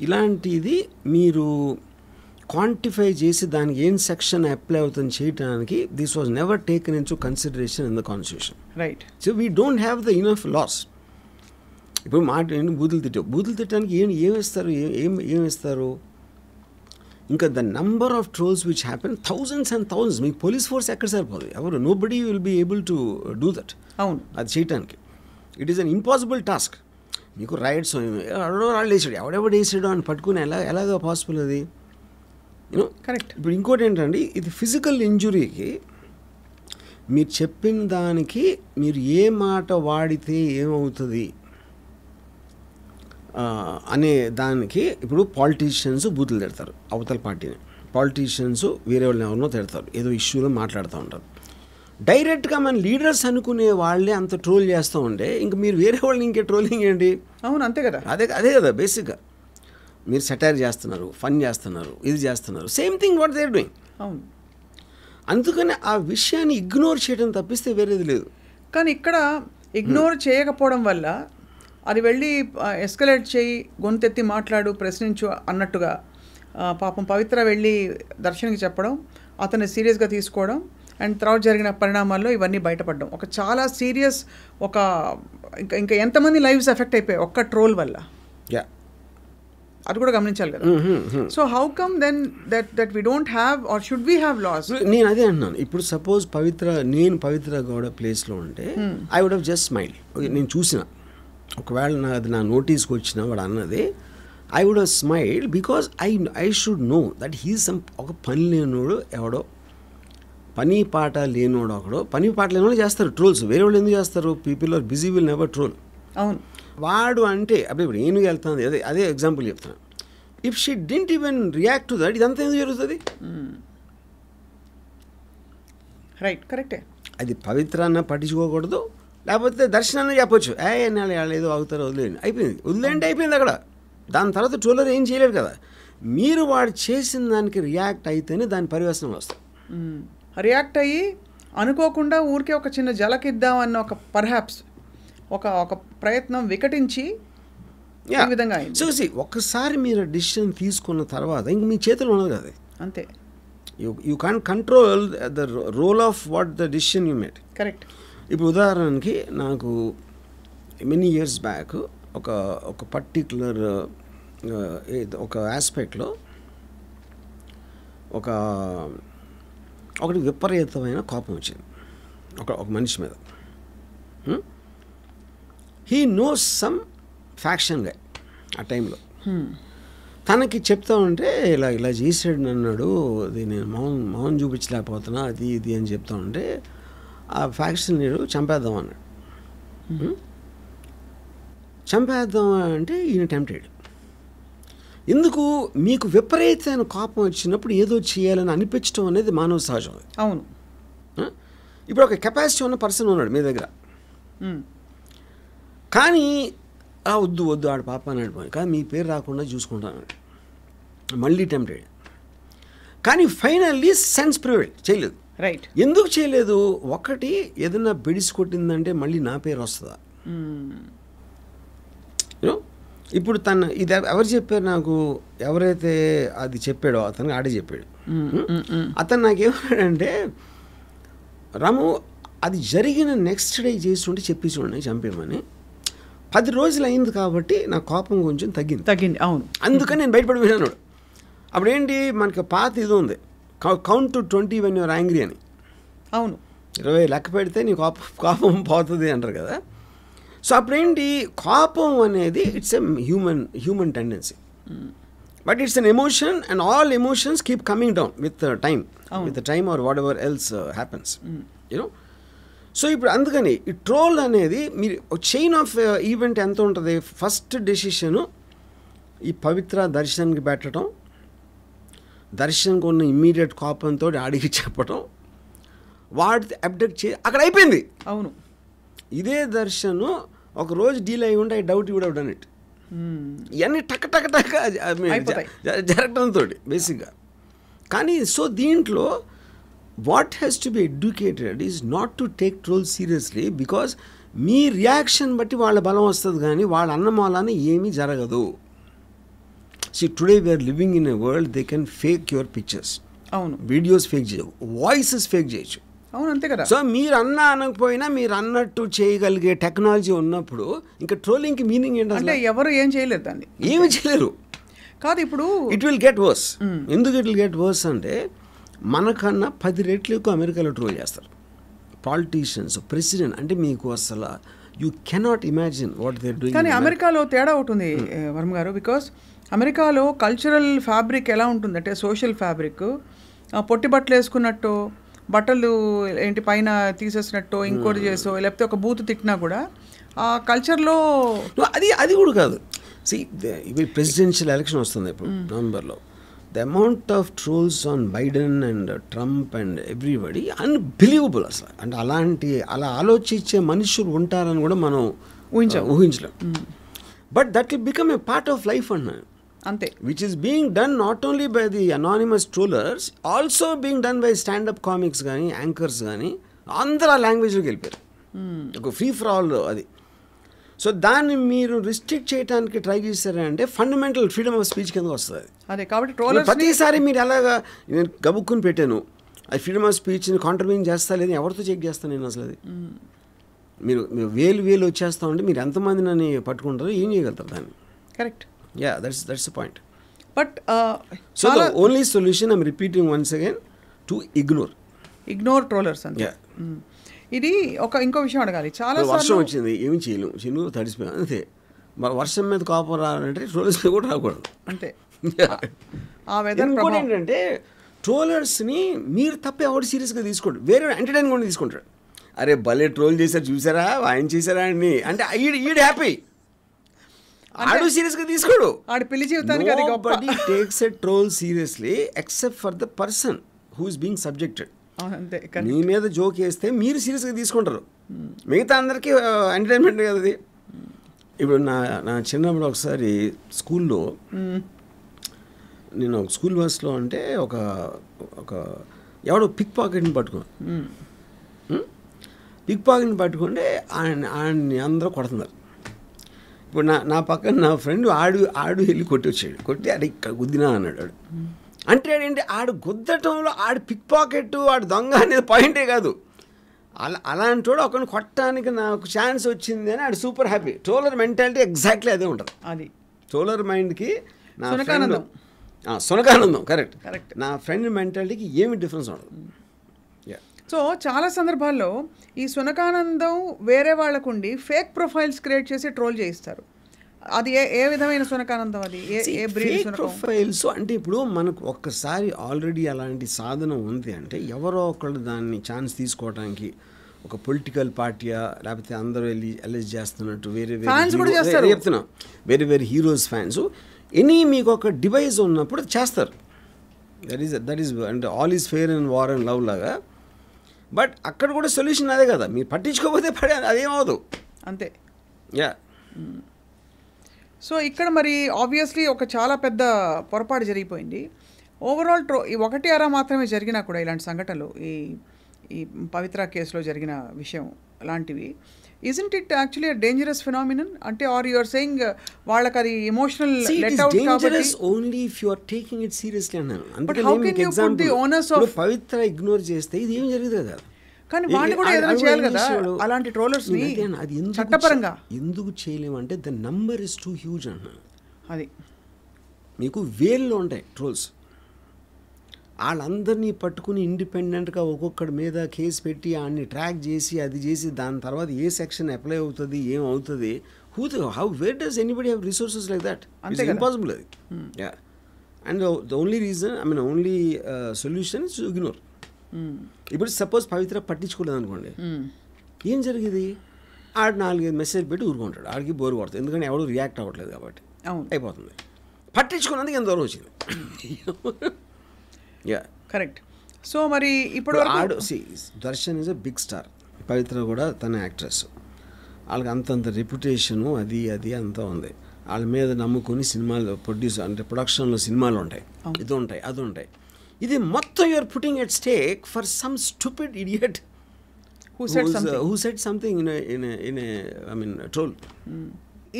ఇలాంటిది మీరు క్వాంటిఫై చేసి దానికి ఏం సెక్షన్ అప్లై అవుతుంది చేయడానికి this was never taken into consideration in the constitution. Right. So we don't have the enough laws. ఇప్పుడు బూతులు తిట్టడానికి ఏమిస్తారు, ఏమిస్తారు? ఇంకా the number of trolls which happen thousands and thousands. మీకు పోలీస్ ఫోర్స్ ఎక్కడ సరిపోదు, ఎవరు nobody will be able to do that. అవును, అది చేయటానికి it is an impossible task. మీకు రైట్స్ వాళ్ళు వేసాడు, ఎవడెవడు వేసాడు అని పట్టుకుని ఎలాగ పాసిబుల్ అది? You know correct. ఇప్పుడు ఇంకోటి ఏంటంటే, ఇది ఫిజికల్ ఇంజురీకి మీరు చెప్పిన దానికి మీరు ఏ మాట వాడితే ఏమవుతుంది అనే దానికి, ఇప్పుడు పాలిటీషియన్స్ బూతులు తిడతారు అవతల పార్టీని, పాలిటీషియన్స్ వేరే వాళ్ళని ఎవరినో తిడతారు, ఏదో ఇష్యూలో మాట్లాడుతూ ఉంటారు. డైరెక్ట్గా మన లీడర్స్ అనుకునే వాళ్ళే అంత ట్రోల్ చేస్తూ ఉంటే ఇంక మీరు వేరే వాళ్ళని ఇంకే ట్రోలింగ్ ఏంటి? అవును, అంతే కదా. అదే కదా బేసిక్గా. మీరు సెటైర్ చేస్తున్నారు, ఫన్ చేస్తున్నారు, ఇది చేస్తున్నారు, same thing what they are doing. అవును, అందుకని ఆ విషయాన్ని ఇగ్నోర్ చేయడం తప్పిస్తే వేరేది లేదు. కానీ ఇక్కడ ఇగ్నోర్ చేయకపోవడం వల్ల అది వెళ్ళి ఎస్కలేట్ చేయి, గొంతెత్తి మాట్లాడు, ప్రశ్నించు అన్నట్టుగా పాపం పవిత్ర వెళ్ళి దర్శన్కి చెప్పడం, అతన్ని సీరియస్గా తీసుకోవడం, అండ్ తర్వాత జరిగిన పరిణామాల్లో ఇవన్నీ బయటపడడం ఒక చాలా సీరియస్, ఒక ఇంకా ఎంతమంది లైవ్స్ ఎఫెక్ట్ అయిపోయాయి ఒక్క ట్రోల్ వల్ల. అది కూడా గమనించాలి కదా. So how come then that we don't have or should we have laws? నేను అదే అంటున్నాను. ఇప్పుడు సపోజ్ నేను పవిత్ర గౌడ ప్లేస్లో ఉంటే I would have just smile. నేను చూసిన, ఒకవేళ అది నా నోటీస్కి వచ్చిన వాడు అన్నది, I would have smile because I should know that he's ఒక పని లేనోడు, ఎవడో పని పాట లేనోడు, ఒకడో పని పాట లేనోడు చేస్తారు ట్రోల్స్. వేరే వాళ్ళు ఎందుకు చేస్తారు? People are busy, will never troll. అవును, వాడు అంటే అప్పుడు ఇప్పుడు నేను వెళ్తాను, అదే ఎగ్జాంపుల్ చెప్తాను. If she didn't even react to that, ఇదంతా ఎందుకు జరుగుతుంది? రైట్, కరెక్టే. అది పవిత్రాన్న పట్టించుకోకూడదు, లేకపోతే దర్శనాన్ని చెప్పొచ్చు, ఏదో అవుతారో వదిలేండి, అయిపోయింది, వదిలేండి, అయిపోయింది అక్కడ. దాని తర్వాత ట్రోలర్ ఏం చేయలేరు కదా. మీరు వాడు చేసిన దానికి రియాక్ట్ అయితేనే దాని పరివేశనం వస్తాయి. రియాక్ట్ అయ్యి అనుకోకుండా ఊరికే ఒక చిన్న జలకిద్దామన్న ఒక పర్హాప్స్ ఒక ప్రయత్నం వికటించి ఈ విధంగా అయింది. చూసి ఒక్కసారి మీరు డిసిషన్ తీసుకున్న తర్వాత ఇంక మీ చేతిలో ఉన్నది కదా, అంతే. You can control the role of what the decision you made. Correct. ఇప్పుడు ఉదాహరణకి నాకు మెనీ ఇయర్స్ బ్యాక్ ఒక పర్టిక్యులర్ ఒక ఆస్పెక్ట్లో ఒకటి విపరీతమైన కోపం వచ్చింది ఒక మనిషి మీద. హీ నోస్ సమ్ ఫ్యాక్షన్ గా ఆ టైంలో. తనకి చెప్తా ఉంటే ఇలా చేసాడు అన్నాడు, అది నేను మౌన్ చూపించలేకపోతున్నా, అది ఇది అని చెప్తా ఉంటే ఆ ఫ్యాక్షన్ లీడర్ చంపేద్దాం అన్నాడు. చంపేద్దాం అంటే ఈయన టెంప్టెడ్. ఎందుకు? మీకు విపరీతమైన కోపం వచ్చినప్పుడు ఏదో చేయాలని అనిపించడం అనేది మానవ సహజం. అవును. ఇప్పుడు ఒక కెపాసిటీ ఉన్న పర్సన్ ఉన్నాడు మీ దగ్గర, కానీ వద్దు ఆడు పాప అని అడిపోయి, కానీ మీ పేరు రాకుండా చూసుకుంటాను, మళ్ళీ టెంప్టెడ్. కానీ ఫైనల్లీ సెన్స్ ప్రివైల్ చేయలేదు. రైట్. ఎందుకు చేయలేదు? ఒకటి, ఏదైనా బెడిసి కొట్టిందంటే మళ్ళీ నా పేరు వస్తుందా? యూనో, ఇప్పుడు ఇది ఎవరు చెప్పారు నాకు? ఎవరైతే అది చెప్పాడో అతనికి ఆడే చెప్పాడు. అతను నాకేమన్నాడంటే, రాము అది జరిగిన నెక్స్ట్ డే చేస్తుంటే చెప్పి చూడండి చంపేమని. 10 రోజులు అయింది కాబట్టి నా కోపం కొంచెం తగ్గింది. అవును. అందుకని నేను బయటపడిపోయినాను. అప్పుడు ఏంటి, మనకి పాత ఇది ఉంది, count to 20 when you are angry అని. అవును. 20 లెక్క పెడితే నీ కోపం పోతుంది అంటారు కదా. సో అప్పుడేంటి, కోపం అనేది it's a human tendency. But it's an emotion and all emotions keep coming down with time or whatever else happens you know. So ఇప్పుడు అందుకని ఈ ట్రోల్ అనేది మీరు చైన్ ఆఫ్ ఈవెంట్ ఎంత ఉంటుంది. ఫస్ట్ డెసిషను ఈ పవిత్ర దర్శన్కి పెట్టడం, దర్శన్కి ఉన్న ఇమ్మీడియట్ కోపంతో ఆడికి చెప్పడం, వాడి అప్డేట్ అక్కడ అయిపోయింది. అవును, ఇదే దర్శను ఒక రోజు డీల్ అయి ఉంటే I doubt you would have done it. ఇవన్నీ టక్ టక్ టక్ జరగడంతో బేసిక్గా. కానీ సో దీంట్లో what has to be educated is not to take troll seriously, because మీ రియాక్షన్ బట్టి వాళ్ళ బలం వస్తుంది, కానీ వాళ్ళ అన్నమాలాన ఏమీ జరగదు. See, today we are living in a world they can fake your pictures. అవును, వీడియోస్ ఫేక్ చేయవు, వాయిసెస్ ఫేక్ చేయొచ్చు. అవును, అంతే కదా. సో మీరు అనకపోయినా మీరు అన్నట్టు చేయగలిగే టెక్నాలజీ ఉన్నప్పుడు ఇంకా ట్రోలింగ్కి మీనింగ్ ఏంటంటే అంటే ఎవరు ఏం చేయలేరు, దాన్ని ఏమి చేయలేరు. కాదు, ఇప్పుడు ఇట్ విల్ గెట్ వర్స్. ఎందుకు ఇట్ విల్ గెట్ వర్స్ అంటే మనకన్నా 10 రెట్లు ఎక్కువ అమెరికాలో ట్రోల్ చేస్తారు పాలిటీషియన్స్, ప్రెసిడెంట్. అంటే మీకు అసలు you cannot imagine what they doing. కానీ అమెరికాలో తేడా ఉంటుంది వర్మ గారు, బికాస్ అమెరికాలో కల్చరల్ ఫ్యాబ్రిక్ ఎలా ఉంటుందంటే సోషల్ ఫ్యాబ్రిక్, పొట్టి బట్టలు వేసుకున్నట్టు, బట్టలు ఏంటి పైన తీసేసినట్టు, ఇంకోటి చేసో, లేకపోతే ఒక బూత్ తిట్టినా కూడా ఆ కల్చర్లో అది కూడా కాదు. ఇవి ప్రెసిడెన్షియల్ ఎలక్షన్ వస్తుంది ఇప్పుడు నవంబర్లో. The amount of trolls on Biden and Trump and everybody unbelievable అసలు. అంటే అలా ఆలోచించే మనుషులు ఉంటారని కూడా మనం ఊహించలేం. But that will become a part of life అన్నాను. అంతే, which is being done not only by the anonymous trollers, also being done by stand-up comics కానీ యాంకర్స్ కానీ అందరూ ఆ లాంగ్వేజ్లోకి వెళ్ళిపోయారు. ఒక ఫ్రీ ఫర్ ఆల్ అది. సో దాన్ని మీరు రిస్ట్రిక్ట్ చేయడానికి ట్రై చేశారంటే ఫండమెంటల్ ఫ్రీడమ్ ఆఫ్ స్పీచ్ కింద వస్తుంది. అదే కాబట్టి ట్రోలర్స్ ప్రతిసారి మీరు ఎలాగా నేను గబుక్కుని పెట్టాను అది ఫ్రీడమ్ ఆఫ్ స్పీచ్ని కాంట్రిబ్యూట్ చేస్తా లేదు, ఎవరితో చెక్ చేస్తాను నేను అసలు. అది మీరు వేలు వచ్చేస్తా ఉంటే మీరు ఎంతమంది నన్ను పట్టుకుంటారో ఏం చేయగలుగుతారు దాన్ని. Correct. Yeah, that's the point. But so the only solution, I'm repeating once again, to ignore trollers అంతే. Yeah. ఇది ఇంకో విషయం అడగాలి. చాలా వర్షం వచ్చింది, ఏమి చేయలేము, చిన్న తడిసిపోయాం అంతే. మరి వర్షం మీద కోపం రావాలంటే ట్రోలర్స్ మీద కూడా రాకూడదు అంతే. ఆ వెదర్ ఇంకోటి ఏంటంటే ట్రోలర్స్ని మీరు తప్ప ఎవరు సీరియస్గా తీసుకోండి, వేరే ఎంటర్టైన్మెంట్ తీసుకుంటాడు. అరే భలే ట్రోల్ చేశారు చూసారా, ఆయన చేశారా అని అంటే ఈడు హ్యాపీ, ఆడు సీరియస్గా తీసుకోడు. ఆడు పెళ్లి జీవితానికి అది గొప్ప. Nobody takes a troll seriously except for the person who is being subjected. అంతే, మీ మీద జోక్ వేస్తే మీరు సీరియస్గా తీసుకుంటారు, మిగతా అందరికీ ఎంటర్టైన్మెంట్ కదా అది. ఇప్పుడు నా చిన్నప్పుడు ఒకసారి స్కూల్లో నేను ఒక స్కూల్ బస్లో అంటే ఒక ఎవడో పిక్ పాకెట్ని పట్టుకున్నాను. పిక్ పాకెట్ని పట్టుకుంటే ఆయన్ని అందరూ కొడుతున్నారు. ఇప్పుడు నా పక్కన నా ఫ్రెండ్ ఆడు వెళ్ళి కొట్టి ఆడు ఇక్కడ గుద్దినా అన్నాడు. అంటే ఏంటి ఆడు గుద్దటంలో ఆడు పిక్ పాకెట్ ఆడు దొంగ అనేది పాయింటే కాదు. అలాంటి వాడు ఒకరిని కొట్టడానికి నాకు ఛాన్స్ వచ్చింది అని ఆడు super happy. Troller mentality exactly అదే ఉంటుంది. అది ట్రోలర్ మైండ్కి నా ఫ్రెండ్ సునకానందం కరెక్ట్. నా ఫ్రెండ్ మెంటాలిటీకి ఏమి డిఫరెన్స్ ఉండదు. సో చాలా సందర్భాల్లో ఈ సునకానందం వేరే వాళ్ళకుండి ఫేక్ ప్రొఫైల్స్ క్రియేట్ చేసి ట్రోల్ చేయిస్తారు. అది ఏ విధమైన సునకానందం? అది ఏ బ్రీడ్ ప్రొఫైల్స్ అంటే ఇప్పుడు మనకు ఒక్కసారి ఆల్రెడీ అలాంటి సాధనం ఉంది అంటే ఎవరో ఒకళ్ళు దాన్ని ఛాన్స్ తీసుకోవడానికి ఒక పొలిటికల్ పార్టీయా లేకపోతే అందరూ వెళ్ళి అలెజ్ చేస్తున్నట్టు వేరే చెప్తున్నా వేరే హీరోస్ ఫ్యాన్స్ మీకు ఒక డివైస్ ఉన్నప్పుడు చేస్తారు. దట్ ఈస్ అంటే all is fair and war and love లాగా. బట్ అక్కడ కూడా సొల్యూషన్ అదే కదా, మీరు పట్టించుకోకపోతే అదేమవదు అంతే. యా. సో ఇక్కడ మరి ఆబ్వియస్లీ ఒక చాలా పెద్ద పొరపాటు జరిగిపోయింది. ఓవరాల్ ఒకటి అరా మాత్రమే జరిగినా కూడా ఇలాంటి సంఘటనలు ఈ పవిత్ర కేసులో జరిగిన విషయం లాంటివి, isn't it actually a dangerous phenomenon? అంటే or you are saying వాళ్ళకి అది ఎమోషనల్ లెట్ అవుట్ కాబట్టి dangerous only if you are taking it seriously అన్నాను. But how can you put the onus of Pavitra ignore చేస్తే ఇది ఏం జరగదు కదా. కానీ వాళ్ళు కూడా ఏదైనా చేయాలి కదా అలాంటి ట్రోలర్స్ ని చట్టపరంగా. ఎందుకు చేయలేమంటే the number is too huge అన్నాను. అది మీకు వేల్లో ఉంటాయి ట్రోల్స్, వాళ్ళందరినీ పట్టుకుని ఇండిపెండెంట్గా ఒక్కొక్కడి మీద కేసు పెట్టి ఆయన్ని ట్రాక్ చేసి అది చేసి దాని తర్వాత ఏ సెక్షన్ అప్లై అవుతుంది ఏమవుతుంది, where does anybody have resources like that? It's impossible అది. And the only reason only solution is ignore. ఇప్పుడు సపోజ్ పవిత్ర పట్టించుకోలేదు అనుకోండి, ఏం జరిగేది? ఆడు 4-5 మెసేజ్ పెట్టి ఊరుకుంటాడు, ఆడికి బోరు కొడుతుంది, ఎందుకంటే ఎవడు రియాక్ట్ అవ్వట్లేదు కాబట్టి అయిపోతుంది. పట్టించుకున్నందుకు ఎంత దూరం వచ్చింది. Yeah correct. సో మరి ఇప్పుడు ఆడు Darshan is a big star, Pavithra కూడా తన యాక్ట్రెస్, వాళ్ళకి అంతంత రెప్యుటేషను అది అంతా ఉంది. వాళ్ళ మీద నమ్ముకొని సినిమాలు ప్రొడక్షన్లో సినిమాలు ఉంటాయి, ఇది ఉంటాయి, అది ఉంటాయి. ఇది మొత్తం you're putting at stake for some stupid idiot who said something in a troll.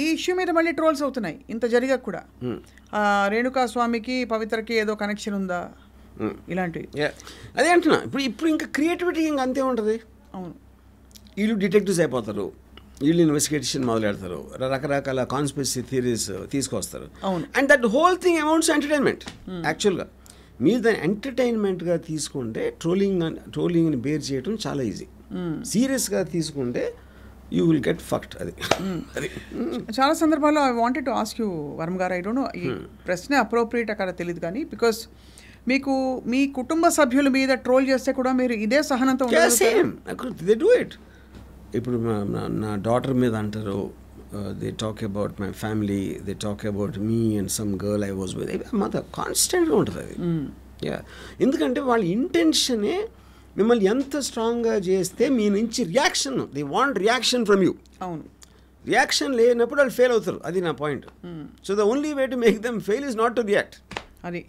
ఈ ఇష్యూ మీద మళ్ళీ ట్రోల్స్ అవుతున్నాయి ఇంత జరిగా కూడా. రేణుకా స్వామికి పవిత్రకి ఏదో కనెక్షన్ ఉందా ఇలాంటివి. అదే అంటున్నా, ఇప్పుడు ఇంకా క్రియేటివిటీ ఇంకా అంతే ఉంటుంది. అవును, వీళ్ళు డిటెక్టివ్స్ అయిపోతారు, వీళ్ళు ఇన్వెస్టిగేషన్ మొదలు పెడతారు, రకరకాల కాన్స్పిరసీ థియరీస్ తీసుకొస్తారు. And that whole thing amounts entertainment. యాక్చువల్గా మీరు దాన్ని ఎంటర్టైన్మెంట్గా తీసుకుంటే ట్రోలింగ్ని బేర్ చేయడం చాలా ఈజీ. సీరియస్గా తీసుకుంటే యూ విల్ గెట్ ఫక్డ్. అది చాలా సందర్భాల్లో I wanted to ask you Varma గారు, ఐ డోంట్ నో ఈ ప్రశ్న అప్రోప్రియేట్ అక్కడ తెలియదు కానీ, బికాస్ మీకు మీ కుటుంబ సభ్యుల మీద ట్రోల్ చేస్తే కూడా మీరు ఇదే సహనంతో దే డూ ఇట్. ఇప్పుడు నా డాటర్ మీద అంటారు, they talk about my family, they talk about me and some girl I was with. మాత్రం కాన్స్టెంట్గా ఉంటుంది అది. ఎందుకంటే వాళ్ళ ఇంటెన్షనే మిమ్మల్ని ఎంత స్ట్రాంగ్గా చేస్తే మీ నుంచి reaction, they want reaction from you. అవును, రియాక్షన్ లేనప్పుడు వాళ్ళు ఫెయిల్ అవుతారు, అది నా point. So the only way to make them fail is not to react. అది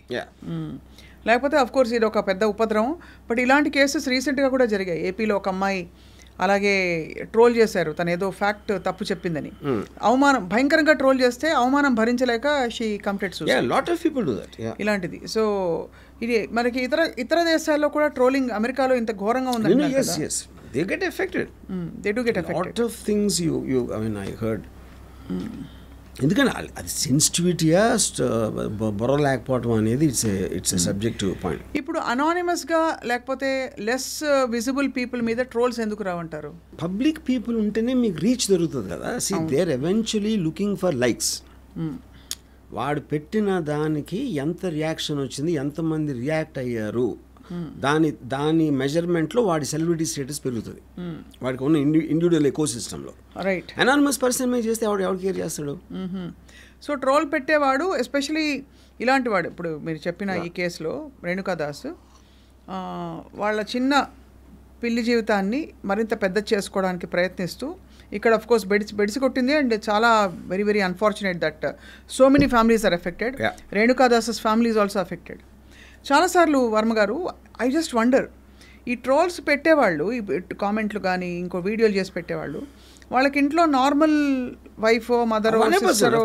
లేకపోతే అఫ్ కోర్స్ ఇది ఒక పెద్ద ఉపద్రవం. బట్ ఇలాంటి కేసెస్ రీసెంట్గా కూడా జరిగాయి. ఏపీలో ఒక అమ్మాయి అలాగే ట్రోల్ చేశారు, తను ఏదో ఫ్యాక్ట్ తప్పు చెప్పిందని. అవమానం భయంకరంగా ట్రోల్ చేస్తే అవమానం భరించలేక she complete suicide. Lot of people do that. ఇలాంటిది. సో ఇది మనకి ఇతర దేశాల్లో కూడా ట్రోలింగ్ అమెరికాలో ఇంత ఘోరంగా ఉంది. They get affected. They do get affected. Lot of things I heard. ఎందుకంటే అది సెన్సిటివిటీయా బొర లేకపోవడం అనేది ఇట్స్ సబ్జెక్టివ్ పాయింట్. ఇప్పుడు అనానిమస్గా లేకపోతే లెస్ విజిబుల్ పీపుల్ మీద ట్రోల్స్ ఎందుకు రావంటారు? పబ్లిక్ పీపుల్ ఉంటేనే మీకు రీచ్ దొరుకుతుంది కదా. See they are eventually looking for likes. వాడు పెట్టిన దానికి ఎంత రియాక్షన్ వచ్చింది, ఎంతమంది రియాక్ట్ అయ్యారు, దాని మెజర్మెంట్లో వాడి సెలబ్రిటీ స్టేటస్ పెరుగుతుంది. వాడికి ఉన్న ఇండివిజువల్ ఎకో సిస్టంలో. రైట్. అనానిమస్ పర్సన్ మీద చేస్తే ఎవరు కేర్ చేస్తాడు? సో ట్రోల్ పెట్టేవాడు, ఎస్పెషలీ ఇలాంటి వాడు, ఇప్పుడు మీరు చెప్పిన ఈ కేసులో రేణుకాదాస్ వాళ్ళ చిన్న పిల్లి జీవితాన్ని మరింత పెద్ద చేసుకోవడానికి ప్రయత్నిస్తూ ఇక్కడ అఫ్ కోర్స్ బెడిసి కొట్టింది. అండ్ చాలా very very unfortunate that so many families are affected. Renukadas's family is also affected. చాలాసార్లు వర్మ గారు, ఐ జస్ట్ వండర్, ఈ ట్రోల్స్ పెట్టేవాళ్ళు, ఈ కామెంట్లు కానీ ఇంకో వీడియోలు చేసి పెట్టేవాళ్ళు, వాళ్ళకి ఇంట్లో నార్మల్ వైఫ్, మదర్, సిస్టర్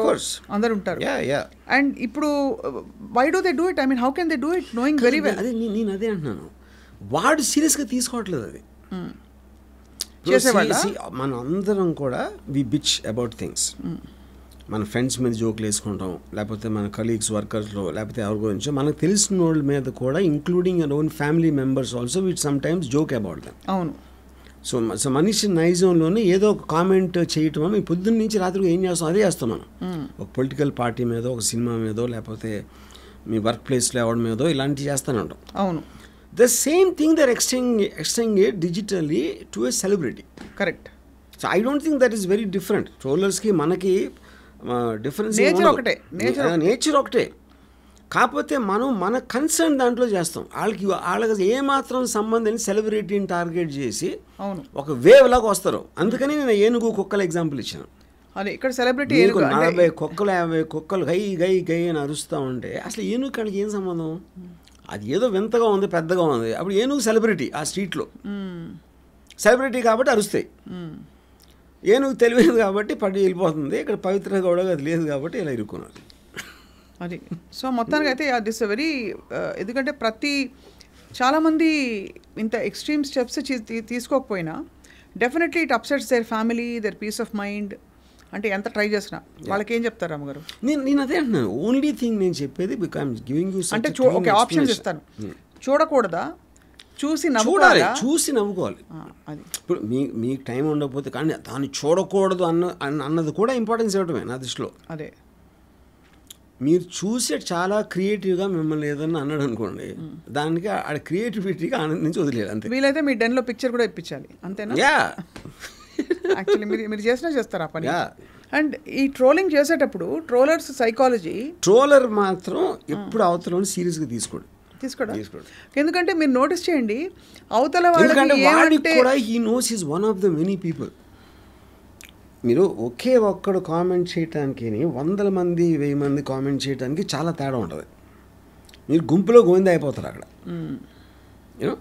అందరు ఉంటారు. అండ్ ఇప్పుడు why do they do it? I mean how can they do it knowing very well? అదే నేను అదే అంటున్నాను, వాడు సీరియస్గా తీసుకోవట్లేదు అది. మన అందరం కూడా వి బిచ్ అబౌట్ థింగ్స్. మన ఫ్రెండ్స్ మీద జోకులు వేసుకుంటాం, లేకపోతే మన కలీగ్స్, వర్కర్స్లో, లేకపోతే ఎవరి గురించో మనకు తెలిసిన వాళ్ళ మీద కూడా, including our own family members also, with sometimes joke about them. అవును. సో మనిషి నైజంలోనే ఏదో ఒక కామెంట్ చేయటం, మేము పొద్దున్న నుంచి రాత్రికి ఏం చేస్తాం అదే చేస్తాం మనం. ఒక పొలిటికల్ పార్టీ మీదో, ఒక సినిమా మీదో, లేకపోతే మీ వర్క్ ప్లేస్లో ఎవరి మీదో ఇలాంటివి చేస్తూనే ఉంటాం. అవును. The same thing they are extending it digitally to a celebrity. Correct. So I don't think that is very different. ట్రోలర్స్కి మనకి డిఫరెన్స్ నేచర్ ఒకటే. కాకపోతే మనం మన కన్సర్న్ దాంట్లో చేస్తాం. వాళ్ళకి ఏమాత్రం సంబంధం సెలబ్రిటీని టార్గెట్ చేసి ఒక వేవ్ లాగా వస్తారు. అందుకని నేను ఏనుగు కుక్కల ఎగ్జాంపుల్ ఇచ్చాను. అదే ఇక్కడ సెలబ్రిటీ 40 కుక్కలు 50 కుక్కలు గై గై గై అని అరుస్తూ ఉంటే అసలు ఏనుగు కాడికి ఏం సంబంధం? అది ఏదో వింతగా ఉంది, పెద్దగా ఉంది. అప్పుడు ఏనుగు సెలబ్రిటీ ఆ స్ట్రీట్లో, సెలబ్రిటీ కాబట్టి అరుస్తాయి. ఏనుగు తెలియదు కాబట్టి పడి వెళ్ళిపోతుంది. ఇక్కడ పవిత్ర కూడా అది లేదు కాబట్టి ఇలా ఇరుక్కున్నారు. అది. సో మొత్తానికి అయితే దిస్ వెరీ, ఎందుకంటే చాలామంది ఇంత ఎక్స్ట్రీమ్ స్టెప్స్ తీసుకోకపోయినా definitely it upsets their family, their peace of mind. అంటే ఎంత ట్రై చేసినా వాళ్ళకి ఏం చెప్తారు అమ్మగారు? నేను అదే అంటున్నాను, ఓన్లీ థింగ్ నేను చెప్పేది గివింగ్ యూ అంటే ఒక ఆప్షన్స్ ఇస్తాను. చూడకూడదా, చూసి నవ్వుకోవాలి. అది ఇప్పుడు మీకు టైం ఉండకపోతే కానీ దాన్ని చూడకూడదు అన్నది కూడా ఇంపార్టెన్స్ ఇవ్వటమే నా దృష్టిలో. అదే మీరు చూసే చాలా క్రియేటివ్గా మిమ్మల్ని ఏదన్నా అన్నాడు అనుకోండి, దానికి ఆ క్రియేటివిటీగా ఆనందించి వదిలేదు అంతే. వీలైతే మీ డెన్లో పిక్చర్ కూడా ఇప్పించాలి అంతేనా? యా, యాక్చువల్లీ మీరు చేసినా చేస్తారు ఆ పని. అండ్ ఈ ట్రోలింగ్ చేసేటప్పుడు ట్రోలర్స్ సైకాలజీ, ట్రోలర్ మాత్రం ఎప్పుడు అవతల సీరియస్గా తీసుకోడు. ఎందుకంటే మీరు నోటీస్ చేయండి, అవతల వాడికి కూడా he knows is one of the many people. మీరు ఒకే ఒక్కడు కామెంట్ చేయటానికి 100 మంది 1000 మంది కామెంట్ చేయడానికి చాలా తేడా ఉంటుంది. మీరు గుంపులో గోవింద అయిపోతారు అక్కడ. యూనో,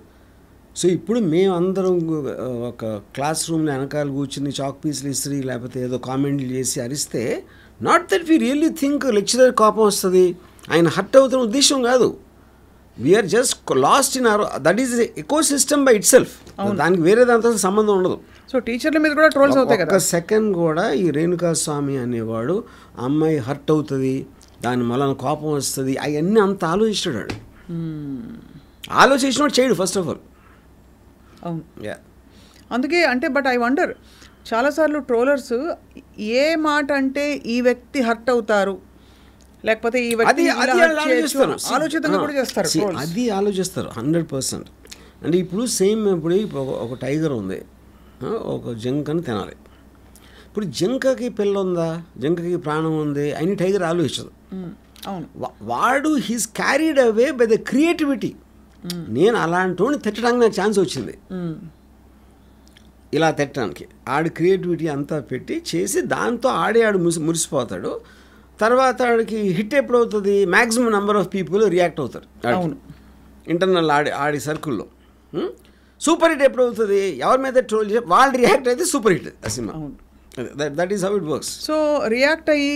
సో ఇప్పుడు మేమందరం ఒక క్లాస్ రూమ్లో వెనకాల కూర్చుని చాక్ పీసులు ఇస్త్రీ లేకపోతే ఏదో కామెంట్లు చేసి అరిస్తే, not that we really think lecturer కోపం వస్తుంది, ఆయన హర్ట్ అవుతున్న ఉద్దేశం కాదు. We're just lost in our, that is ecosystem by itself. దానికి వేరే దాంతో సంబంధం ఉండదు. సో టీచర్ల మీద కూడా ట్రోల్స్ అవుతాయి కదా. ఒక సెకండ్ కూడా ఈ రేణుకా స్వామి అనేవాడు అమ్మాయి హర్ట్ అవుతుంది, దాని వలన కోపం వస్తుంది, అవన్నీ అంత ఆలోచిస్తాడు. ఆలోచించినట్టు చేయడు ఫస్ట్ ఆఫ్ ఆల్. అవును, అందుకే అంటే బట్ ఐ వండర్, చాలాసార్లు ట్రోలర్స్ ఏ మాట అంటే ఈ వ్యక్తి హర్ట్ అవుతారు, లేకపోతే ఈ వ్యక్తి ఆలోచితంగా కూడా చేస్తారు. అది ఆలోచిస్తారు 100%. అంటే ఇప్పుడు సేమ్ ఇప్పుడు ఒక టైగర్ ఉంది, ఒక జింకను తినాలి. ఇప్పుడు జింకకి పిల్ల ఉందా, జింకకి ప్రాణం ఉంది అని టైగర్ ఆలోచించదు. వాడు he's carried away by the creativity. నేను అలాంటి వాడిని తిట్టడానికి నాకు ఛాన్స్ వచ్చింది, ఇలా తిట్టడానికి. ఆడి క్రియేటివిటీ అంతా పెట్టి చేసి దాంతో ఆడు మురిసిపోతాడు. తర్వాత ఆడికి హిట్ ఎప్పుడు అవుతుంది, maximum number of people react అవుతారు ఇంటర్నల్ ఆడి సర్కిల్లో. సూపర్ హిట్ ఎప్పుడు అవుతుంది, ఎవరి మీద ట్రోల్ చేసి వాళ్ళు రియాక్ట్ అయితే సూపర్ హిట్ ఆ cinema. That is how it works. So react అయ్యి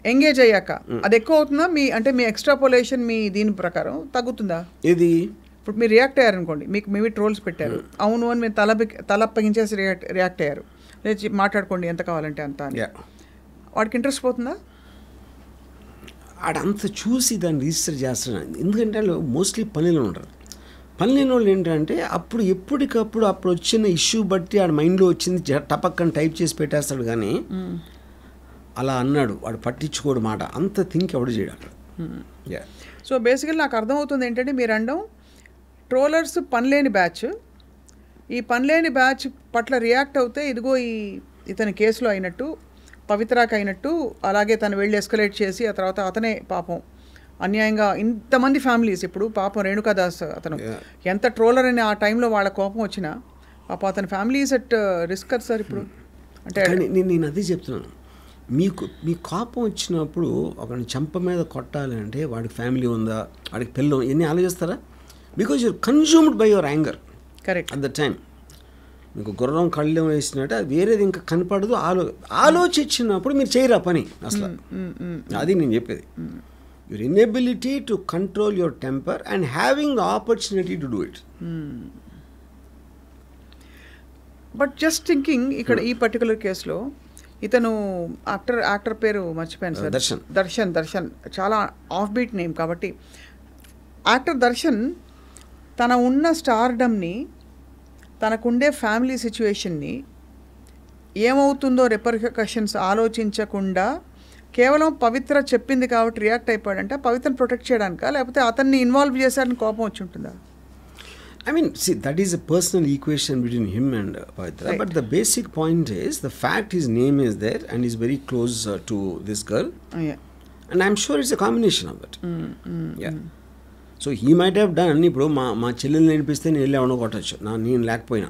ఎంగేజ్ అయ్యాక అది ఎక్కువ అవుతుందా మీ, అంటే మీ ఎక్స్ట్రాపోలేషన్ మీ దీని ప్రకారం తగ్గుతుందా? ఇది ఇప్పుడు మీరు రియాక్ట్ అయ్యారనుకోండి, మీకు మేబీ ట్రోల్స్ పెట్టారు, అవును అని మీరు తలప్పగించేసి రియాక్ట్ అయ్యారు, లేచి మాట్లాడుకోండి ఎంత కావాలంటే అంత అని, వాడికి ఇంట్రెస్ట్ పోతుందా? ఆడంత చూసి దాన్ని రిజిస్టర్ చేస్తున్నాడు. ఎందుకంటే వాళ్ళు మోస్ట్లీ పనిలో ఉంటారు. పని లేని వాళ్ళు ఏంటంటే అప్పుడు ఎప్పటికప్పుడు అప్పుడు వచ్చిన ఇష్యూ బట్టి ఆడ మైండ్లో వచ్చింది టపక్కని టైప్ చేసి పెట్టేస్తాడు. కానీ అలా అన్నాడు వాడు పట్టించుకోడు మాట, అంత థింక్ ఎవడు చేయడు అక్కడ. సో బేసికల్లీ నాకు అర్థమవుతుంది ఏంటంటే మీరు అనడం, ట్రోలర్స్ పనిలేని బ్యాచ్, ఈ పనిలేని బ్యాచ్ పట్ల రియాక్ట్ అవుతే ఇదిగో ఇతని కేసులో అయినట్టు, పవిత్రాకి అయినట్టు, అలాగే తను వెళ్ళి ఎస్కలేట్ చేసి ఆ తర్వాత అతనే పాపం అన్యాయంగా ఇంతమంది ఫ్యామిలీస్, ఇప్పుడు పాపం రేణుకాదాస్ అతను ఎంత ట్రోలర్ అని ఆ టైంలో వాళ్ళ కోపం వచ్చినా పాపం అతని ఫ్యామిలీస్ అట్ రిస్క్ కదా సార్ ఇప్పుడు. అంటే నేను అదే చెప్తున్నాను, మీ కోపం వచ్చినప్పుడు ఒకరిని చెంప మీద కొట్టాలి అంటే వాడికి ఫ్యామిలీ ఉందా, వాడికి పిల్లలు, ఇవన్నీ ఆలోచిస్తారా? Because you're consumed by your anger. Correct. At the time మీకు గుర్రం కళ్ళు వేసినట్టు అది వేరేది ఇంకా కనపడదు. ఆలోచించినప్పుడు మీరు చేయరా పని అసలు. అది నేను చెప్పేది. Your inability to control your temper and having the opportunity to do it. But just thinking ఇక్కడ ఈ పర్టికులర్ కేసులో ఇతను యాక్టర్ పేరు మర్చిపోయాను సార్, దర్శన్ చాలా ఆఫ్ బీట్ నేమ్ కాబట్టి, యాక్టర్ దర్శన్ తన ఉన్న స్టార్డమ్ని, తనకుండే ఫ్యామిలీ సిచ్యువేషన్ని, ఏమవుతుందో రిపర్కషన్స్ ఆలోచించకుండా కేవలం పవిత్ర చెప్పింది కాబట్టి రియాక్ట్ అయిపోయాడంటే పవిత్రను ప్రొటెక్ట్ చేయడానికా, లేకపోతే అతన్ని ఇన్వాల్వ్ చేశాడని కోపం వచ్చి ఉంటుందా? I mean, see, that is a personal equation between him and Pavitra. Right. But the basic point is the fact his name is there and he's very close to this girl. And I'm sure it's a combination of it. So he might have done, ఇప్పుడు మా చెల్లెల్ని నేర్పిస్తే నేను వెళ్ళి ఎవడో కొట్టచ్చు, నేను లేకపోయినా,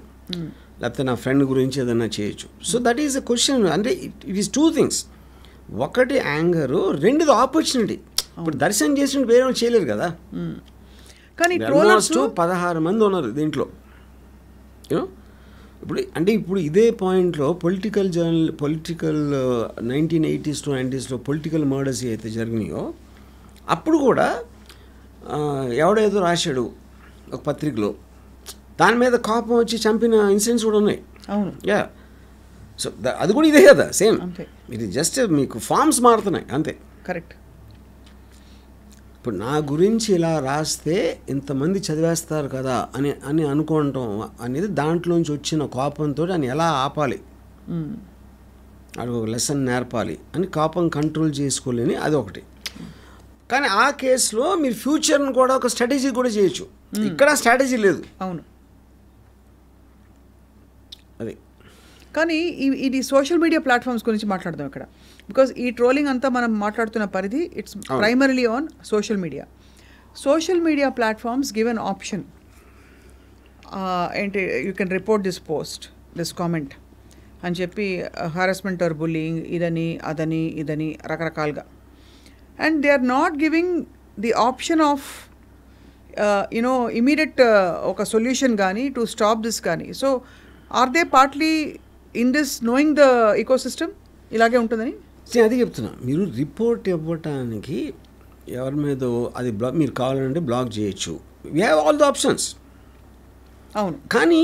లేకపోతే నా ఫ్రెండ్ గురించి ఏదైనా చేయొచ్చు. So that is a question. అంటే ఇట్ ఈస్ 2 things. ఒకటి యాంగరు, రెండుది ఆపర్చునిటీ. ఇప్పుడు దర్శనం చేసినట్టు వేరే చేయలేరు కదా. కానీ 16 మంది ఉన్నారు దీంట్లో. ఇప్పుడు ఇదే పాయింట్లో political 1980s to 90s political murders అయితే జరిగినాయో అప్పుడు కూడా ఎవడేదో రాశాడు ఒక పత్రికలో, దాని మీద కోపం వచ్చి చంపిన ఇన్సిడెంట్స్ కూడా ఉన్నాయి. అవును. సో అది కూడా ఇదే కదా, సేమ్. ఇది జస్ట్ మీకు ఫార్మ్స్ మారుతున్నాయి అంతే. కరెక్ట్. ఇప్పుడు నా గురించి ఇలా రాస్తే ఇంతమంది చదివేస్తారు కదా అని అనుకోవటం అనేది దాంట్లోంచి వచ్చిన కోపంతో అని ఎలా ఆపాలి, అది ఒక లెసన్ నేర్పాలి అని కోపం కంట్రోల్ చేసుకోలేని అది ఒకటి. కానీ ఆ కేసులో మీరు ఫ్యూచర్ని కూడా ఒక స్ట్రాటజీ కూడా చేయొచ్చు. ఇక్కడ స్ట్రాటజీ లేదు. అవును. అది కానీ ఇది సోషల్ మీడియా ప్లాట్ఫామ్స్ గురించి మాట్లాడదాం ఇక్కడ. బికాజ్ ఈ ట్రోలింగ్ అంతా మనం మాట్లాడుతున్న పరిధి it's primarily on social media. Social media platforms give an option, ఏంటి, you can report this post, this comment అని చెప్పి హారాస్మెంట్ ఆర్ బుల్లింగ్ ఇదని ఇదని రకరకాలుగా. And they are not giving the option of immediate ఒక సొల్యూషన్ కానీ to stop this కానీ. So are they partly in this knowing the ecosystem ఇలాగే ఉంటుందని? అది చెప్తున్నా. మీరు రిపోర్ట్ ఇవ్వటానికి ఎవరి మీద అది మీరు కావాలంటే బ్లాక్ చేయొచ్చు. We have all the options. అవును. కానీ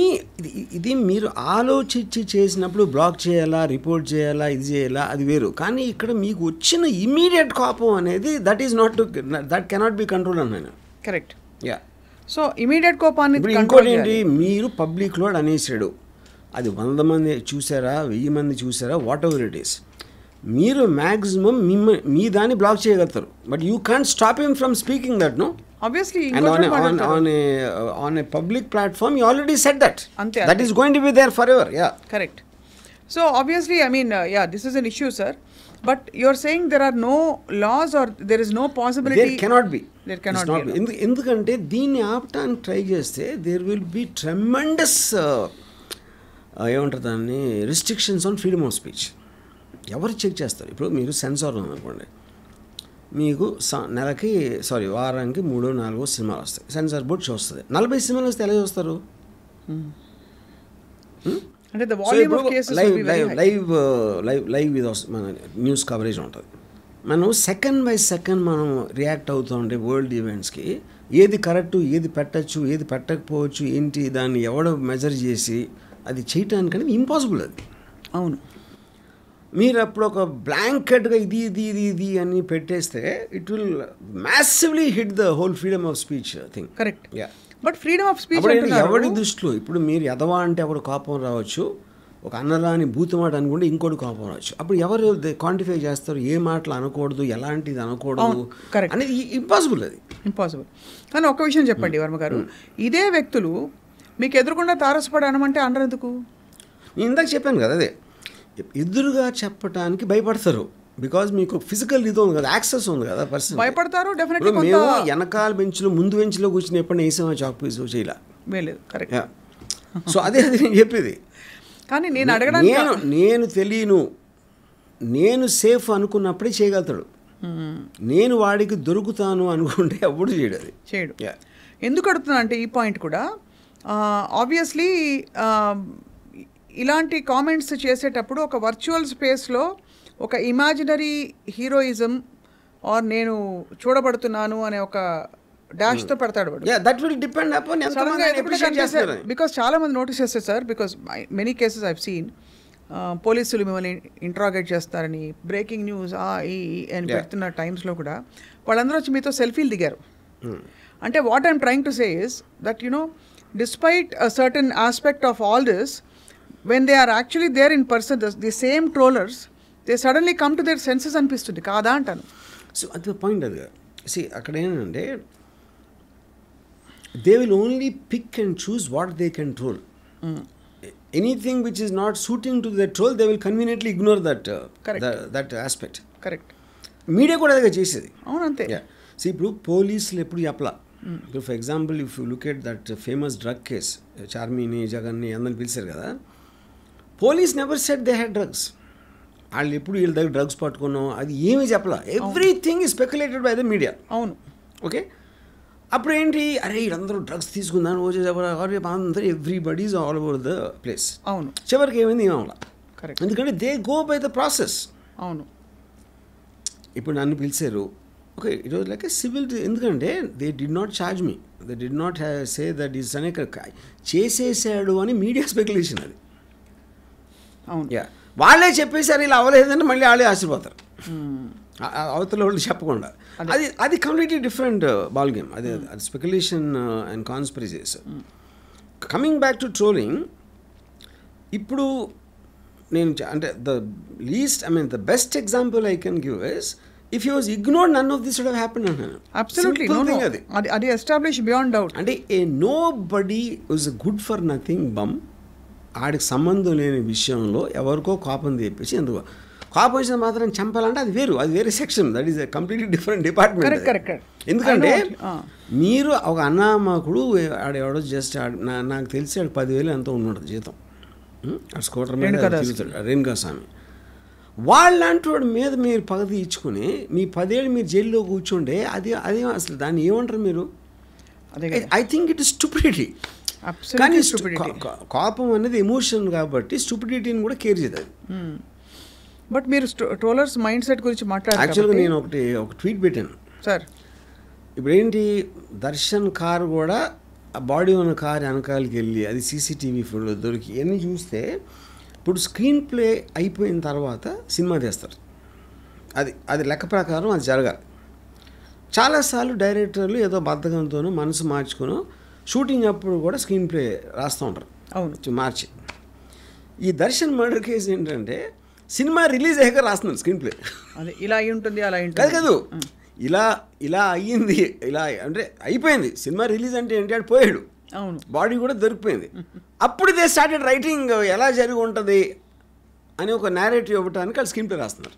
ఇది మీరు ఆలోచించి చేసినప్పుడు బ్లాక్ చేయాలా, రిపోర్ట్ చేయాలా, ఇది చేయాలా, అది వేరు. కానీ ఇక్కడ మీకు వచ్చిన ఇమీడియట్ కోపం అనేది దట్ కెనాట్ బి కంట్రోల్ అన్నాను. కరెక్ట్. యా. సో ఇమీడియట్ కోపాన్ని ఇప్పుడు ఇంకోటి ఏంటి, మీరు పబ్లిక్లో అనేసాడు, అది 100 మంది చూసారా, 1000 మంది చూసారా, వాట్ ఎవర్ ఇట్ ఈస్, మీరు మ్యాక్సిమం మీ దాన్ని బ్లాక్ చేయగలుగుతారు. But you can't stop him from speaking that, no. Obviously, and on a public platform, you already said that. Ante. That is going to be there forever. Yeah. Correct. So obviously, I mean, this is an issue, sir. But you're saying there are no laws or there is no possibility. There cannot be. There cannot be. ఎందుకంటే దీన్ని ఆపటానికి try చేస్తే there will be tremendous ఏమంటారు దాన్ని, restrictions on freedom of speech. ఎవరు check చేస్తారు? ఇప్పుడు మీరు censor ఉందనుకోండి, మీకు నెలకి వారానికి 3-4 సినిమాలు వస్తాయి, సెన్సార్ బోర్డ్ చూస్తుంది. 40 సినిమాలు వస్తే ఎలా చూస్తారు? అంటే the volume of cases will be very high. Live ఇది మన న్యూస్ కవరేజ్ ఉంటుంది. మనం సెకండ్ బై సెకండ్ మనం రియాక్ట్ అవుతూ ఉంటే వరల్డ్ ఈవెంట్స్కి ఏది కరెక్టు, ఏది పెట్టచ్చు, ఏది పెట్టకపోవచ్చు, ఏంటి దాన్ని ఎవడో మెజర్ చేసి అది చేయటానికని ఇంపాసిబుల్ అది. అవును. మీరు అప్పుడు ఒక బ్లాంకెట్గా ఇది అని పెట్టేస్తే it will massively hit the whole freedom of speech thing. Correct. But freedom of speech ఎవరి దృష్టిలో ఇప్పుడు మీరు ఎదవా అంటే ఎవరు కోపం రావచ్చు, ఒక అన్నరాని బూతుమాట అనుకుంటే ఇంకోటి కోపం రావచ్చు. అప్పుడు ఎవరు క్వాంటిఫై చేస్తారు, ఏ మాటలు అనకూడదు, ఎలాంటిది అనకూడదు అనేది ఇంపాసిబుల్. అది ఇంపాసిబుల్. కానీ ఒక విషయం చెప్పండి వర్మ గారు, ఇదే వ్యక్తులు మీకు ఎదురుకుండా తారసపడి అనమంటే అనరు ఎందుకు? నేను ఇందాక చెప్పాను కదా, అదే ఎదురుగా చెప్పడానికి భయపడతారు. బికాజ్ మీకు ఫిజికల్ ఇది ఉంది కదా, యాక్సెస్ ఉంది కదా, పర్సన్ భయపడతారు. డెఫినెట్లీ మేము వెనకాల బెంచ్లో ముందు బెంచ్లో కూర్చుని ఎప్పుడు వేసామా చాక్ పీస్ చేయలేదు. కరెక్ట్. సో అదే నేను చెప్పేది. కానీ నేను అడగడానికి నేను తెలియను, నేను సేఫ్ అనుకున్నప్పుడే చేయగలుగుతాడు. నేను వాడికి దొరుకుతాను అనుకుంటే అప్పుడు చేయడు. ఎందుకు అడుగుతున్నా అంటే ఈ పాయింట్ కూడా ఆబ్వియస్లీ ఇలాంటి కామెంట్స్ చేసేటప్పుడు ఒక వర్చువల్ స్పేస్లో ఒక ఇమాజినరీ హీరోయిజం ఆర్ నేను చూడబడుతున్నాను అనే ఒక డాష్తో పెడతాడు వాడు. బికాస్ చాలా మంది నోటీస్ చేస్తారు sir, because many cases I've seen పోలీసులు మిమ్మల్ని ఇంట్రాగేట్ చేస్తారని, బ్రేకింగ్ న్యూస్ అని పెడుతున్న టైమ్స్లో కూడా వాళ్ళందరూ వచ్చి మీతో సెల్ఫీలు దిగారు. అంటే what I'm trying to say is that despite a certain aspect of all this, when they are actually there in person, the same trollers, they suddenly come to their senses అనిపిస్తుంది కాదా అంటాను. సో అది point. అది see అక్కడ ఏంటంటే they will only pick and choose what they can troll. Anything which is not suiting to the troll they will conveniently ignore that aspect. Correct. Media కూడా అదే చేసేది. అవును, అంతే. సో ఇప్పుడు పోలీసులు ఎప్పుడు చెప్పలా. ఇప్పుడు for example if you look at that famous drug case, చార్మిని, జగన్ని అందరిని పిలిచారు కదా, police never said they had drugs. వాళ్ళు ఎప్పుడు వీళ్ళ దగ్గర డ్రగ్స్ పట్టుకున్నాం అది ఏమీ చెప్పలా. Everything is speculated by the media. అవును. ఓకే. అప్పుడు ఏంటి, అరే వీళ్ళందరూ డ్రగ్స్ తీసుకుందాను అందరూ everybody's all over the place. అవును. చివరికి ఏమైంది ఏమలా. కరెక్ట్. ఎందుకంటే they go by the process. అవును. ఇప్పుడు నన్ను పిలిచారు, okay, it was like a civil. ఎందుకంటే they did not charge me, they did not say that is అనే చేసేసాడు అని మీడియా స్పెక్యులేషన్. అది అవును. వాళ్ళే చెప్పేసారు ఇలా అవ్వలేదని మళ్ళీ వాళ్ళే ఆశీర్వాదారు అవతల వాళ్ళు చెప్పకుండా. అది కంప్లీట్లీ డిఫరెంట్ బాల్ గేమ్. అది speculation and conspiracies. Coming back to trolling, ఇప్పుడు నేను అంటే the best example I can give is if you was ignored none of this would have happen అన్నాను. Absolutely Simple no thing no అది. అది establish beyond doubt. అంటే a nobody was good for nothing bum. ఆడికి సంబంధం లేని విషయంలో ఎవరికో కోపం తెప్పించి ఎందుకు కోపం వచ్చిన మాత్రం చంపాలంటే అది వేరు, అది వేరే section, that is completely different department. Correct. ఎందుకంటే మీరు ఒక అన్నామకుడు ఆడెవడో జస్ట్ నాకు తెలిసి ఆడు 10,000 ఎంతో ఉన్నాడు జీతం, ఆడు స్కూటర్ మీద తిరుగుతాడు, రేణుకా స్వామి. వాళ్ళంటి వాడి మీద మీరు పగ తీర్చుకుని మీ 10 ఏళ్ళు మీరు జైల్లో కూర్చుంటే అది అసలు దాన్ని ఏమంటారు మీరు? I think it is stupidity. కానీ కోపం అనేది ఎమోషన్ కాబట్టి స్టూపిడిటీని కూడా కేర్ చేయదు అది. బట్ మీరు ట్రోలర్స్ మైండ్ సెట్ గురించి మాట్లాడారు. యాక్చువల్గా నేను ఒక ట్వీట్ పెట్టాను సార్. ఇప్పుడు ఏంటి, దర్శన్ కారు కూడా ఆ బాడీ ఉన్న కారు వెనకాలకి వెళ్ళి అది సీసీటీవీ ఫోటో దొరికి ఇవన్నీ చూస్తే ఇప్పుడు స్క్రీన్ ప్లే అయిపోయిన తర్వాత సినిమా తీస్తారు, అది లెక్క ప్రకారం అది జరగాలి. చాలాసార్లు డైరెక్టర్లు ఏదో బద్ధకంతోనూ మనసు మార్చుకునో షూటింగ్ అప్పుడు కూడా స్క్రీన్ ప్లే రాస్తూ ఉంటారు. అవును, మార్చి. ఈ దర్శన్ మర్డర్ కేసు ఏంటంటే సినిమా రిలీజ్ అయ్యాక రాస్తున్నారు స్క్రీన్ ప్లే. అది ఇలా అయి ఉంటుంది, అలా అయి ఉంటుంది కాదు, ఇలా అయ్యింది, ఇలా అంటే అయిపోయింది. సినిమా రిలీజ్ అంటే ఏంటి, ఆడు పోయాడు, అవును, బాడీ కూడా దొరికిపోయింది. అప్పుడు దే స్టార్టెడ్ రైటింగ్ ఎలా జరిగి ఉంటుంది అని ఒక నేరేటివ్ ఇవ్వడానికి వాళ్ళు స్క్రీన్ ప్లే రాస్తున్నారు.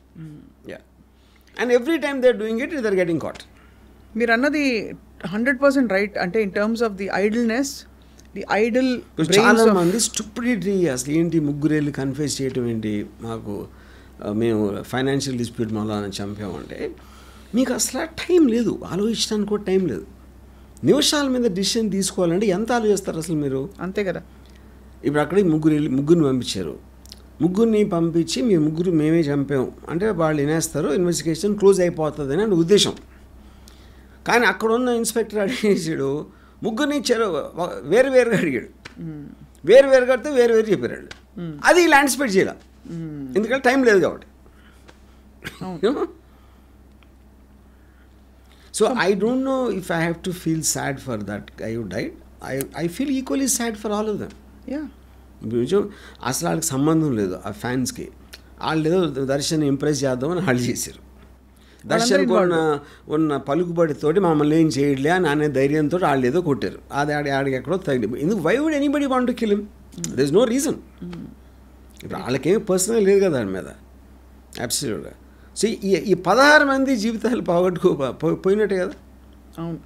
And every time they are doing it, they are getting caught. మీరు అన్నది 100% రైట్. అంటే in terms of the idleness, the idle చాలా మంది స్టూపిడిటీ, అసలు ఏంటి ముగ్గురేళ్ళు కన్ఫ్యూజ్ చేయటం ఏంటి, మాకు మేము ఫైనాన్షియల్ డిస్ప్యూట్ మళ్ళీ చంపామంటే మీకు అసలు టైం లేదు, ఆలోచించడానికి కూడా టైం లేదు. నిమిషాల మీద డిసిషన్ తీసుకోవాలంటే ఎంత ఆలోచిస్తారు అసలు మీరు? అంతే కదా. ఇప్పుడు అక్కడే ముగ్గురిని పంపించారు, ముగ్గురిని పంపించి మీ ముగ్గురు మేమే చంపాము అంటే వాళ్ళు వినేస్తారు, ఇన్వెస్టిగేషన్ క్లోజ్ అయిపోతుంది అని ఉద్దేశం. కానీ అక్కడ ఉన్న ఇన్స్పెక్టర్ అడిగేసాడు, ముగ్గురిని వేరువేరుగా అడిగాడు, వేరువేరుగా అడితే వేరువేరు చెప్పారు. అది ఇలా యాంటిసిపేట్ చేయాలి, ఎందుకంటే టైం లేదు కాబట్టి. So I don't no if I have to feel sad for that guy who died. I feel equally sad for all of them. అసలు వాళ్ళకి సంబంధం లేదు ఆ ఫ్యాన్స్కి, వాళ్ళు ఏదో దర్శన్ ఇంప్రెస్ చేద్దామని వాళ్ళు చేశారు. దర్శన్కి ఉన్న పలుకుబడితోటి మమ్మల్ని ఏం చేయట్లే అని అనే ధైర్యంతో వాళ్ళు ఏదో కొట్టారు. అది ఆడికి ఎక్కడో తగిలి. ఎందుకు why would anybody want to kill him? There is no reason. ఇప్పుడు వాళ్ళకేం పర్సనల్ లేదు కదా దాని మీద, అబ్సల్యూట్గా. సో ఈ 16 మంది జీవితాలు పోయినట్టే కదా. అవును,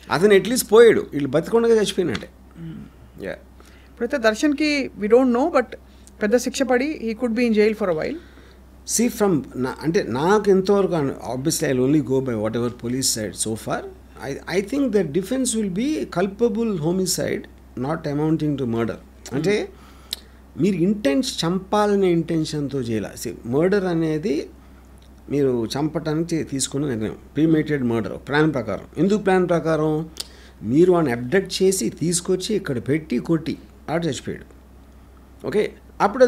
అతను అట్లీస్ట్ పోయాడు, వీళ్ళు బతికొండగా చచ్చిపోయినట్టే. ఇప్పుడైతే దర్శన్కి వి డోంట్ నో, బట్ పెద్ద శిక్ష పడి he could be in jail for a while. See అంటే నాకు ఎంతవరకు, obviously I only go by whatever police side so far. I think the defence will be culpable homicide not amounting to murder. అంటే మీరు చంపాలనే ఇంటెన్షన్తో చేయాలి. Murder అనేది మీరు చంపటానికి తీసుకున్న నిర్ణయం, ప్రీమేటెడ్ మర్డర్ ప్లాన్ ప్రకారం. ఎందుకు ప్లాన్ ప్రకారం? మీరు వాడిని అబ్డక్ట్ చేసి తీసుకొచ్చి ఇక్కడ పెట్టి కొట్టి ఆడ చచ్చిపోయాడు. ఓకే, అప్పుడు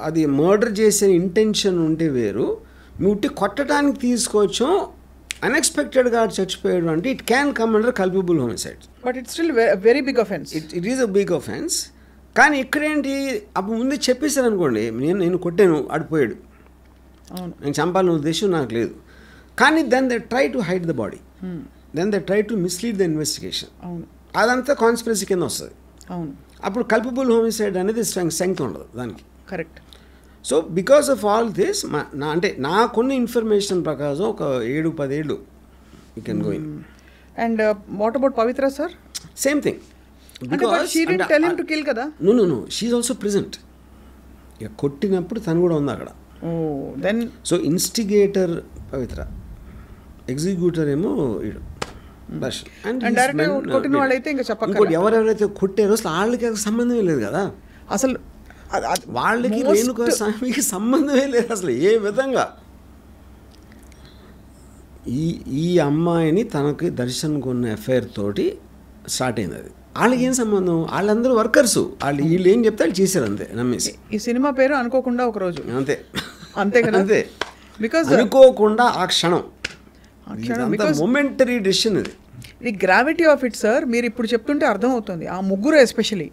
అది మర్డర్ చేసే ఇంటెన్షన్ ఉంటే వేరు. ముట్టి కొట్టడానికి తీసుకొచ్చాం, అన్ఎక్స్పెక్టెడ్గా చచ్చిపోయాడు అంటే it can come under culpable homicide. But it's still very big offence. It is a big offence. కానీ ఇక్కడేంటి, అప్పుడు ముందే చెప్పేశారు అనుకోండి, నేను కొట్టాను ఆడిపోయాడు, నేను చంపాలనే ఉద్దేశం నాకు లేదు. కానీ then they try to hide the body, then they try to mislead the investigation. అదంతా కాన్స్పిరసీ కింద వస్తుంది. అవును, అప్పుడు కల్పబుల్ హోమిసైడ్ అనేది స్ట్రెంగ్త్ ఉండదు దానికి. Correct. So because of all this అంటే నాకున్న ఇన్ఫర్మేషన్ ప్రకారం ఒక 7-10 ఏళ్ళు you can go in. And what about Pavithra sir? Same thing. No she also present. ఇక కొట్టినప్పుడు తను కూడా ఉంది అక్కడ. Then so instigator Pavithra, executor ఏమో వీడు దర్శన్. ఇంకోటి ఎవరెవరైతే కొట్టారో అసలు వాళ్ళకి సంబంధమే లేదు కదా. అసలు వాళ్ళకి రేణుకా స్వామికి సంబంధమే లేదు అసలు ఏ విధంగా. ఈ అమ్మాయిని తనకి దర్శన్ కొన్న ఎఫ్ఐఆర్ తోటి స్టార్ట్ అయింది. అది వాళ్ళకి ఏం సంబంధం? వాళ్ళందరూ వర్కర్స్, వీళ్ళు ఏం చెప్తే వాళ్ళు చేశారు అంతే నమ్మేసి. ఈ సినిమా పేరు అనుకోకుండా ఒక రోజు అంతే కదా. అంతే, బికాజ్ అనుకోకుండా ఆ క్షణం మొమెంటరీ డెసిషన్. ఇది the gravity of it sir. మీరు ఇప్పుడు చెప్తుంటే అర్థమవుతుంది. ఆ ముగ్గురు ఎస్పెషలీ,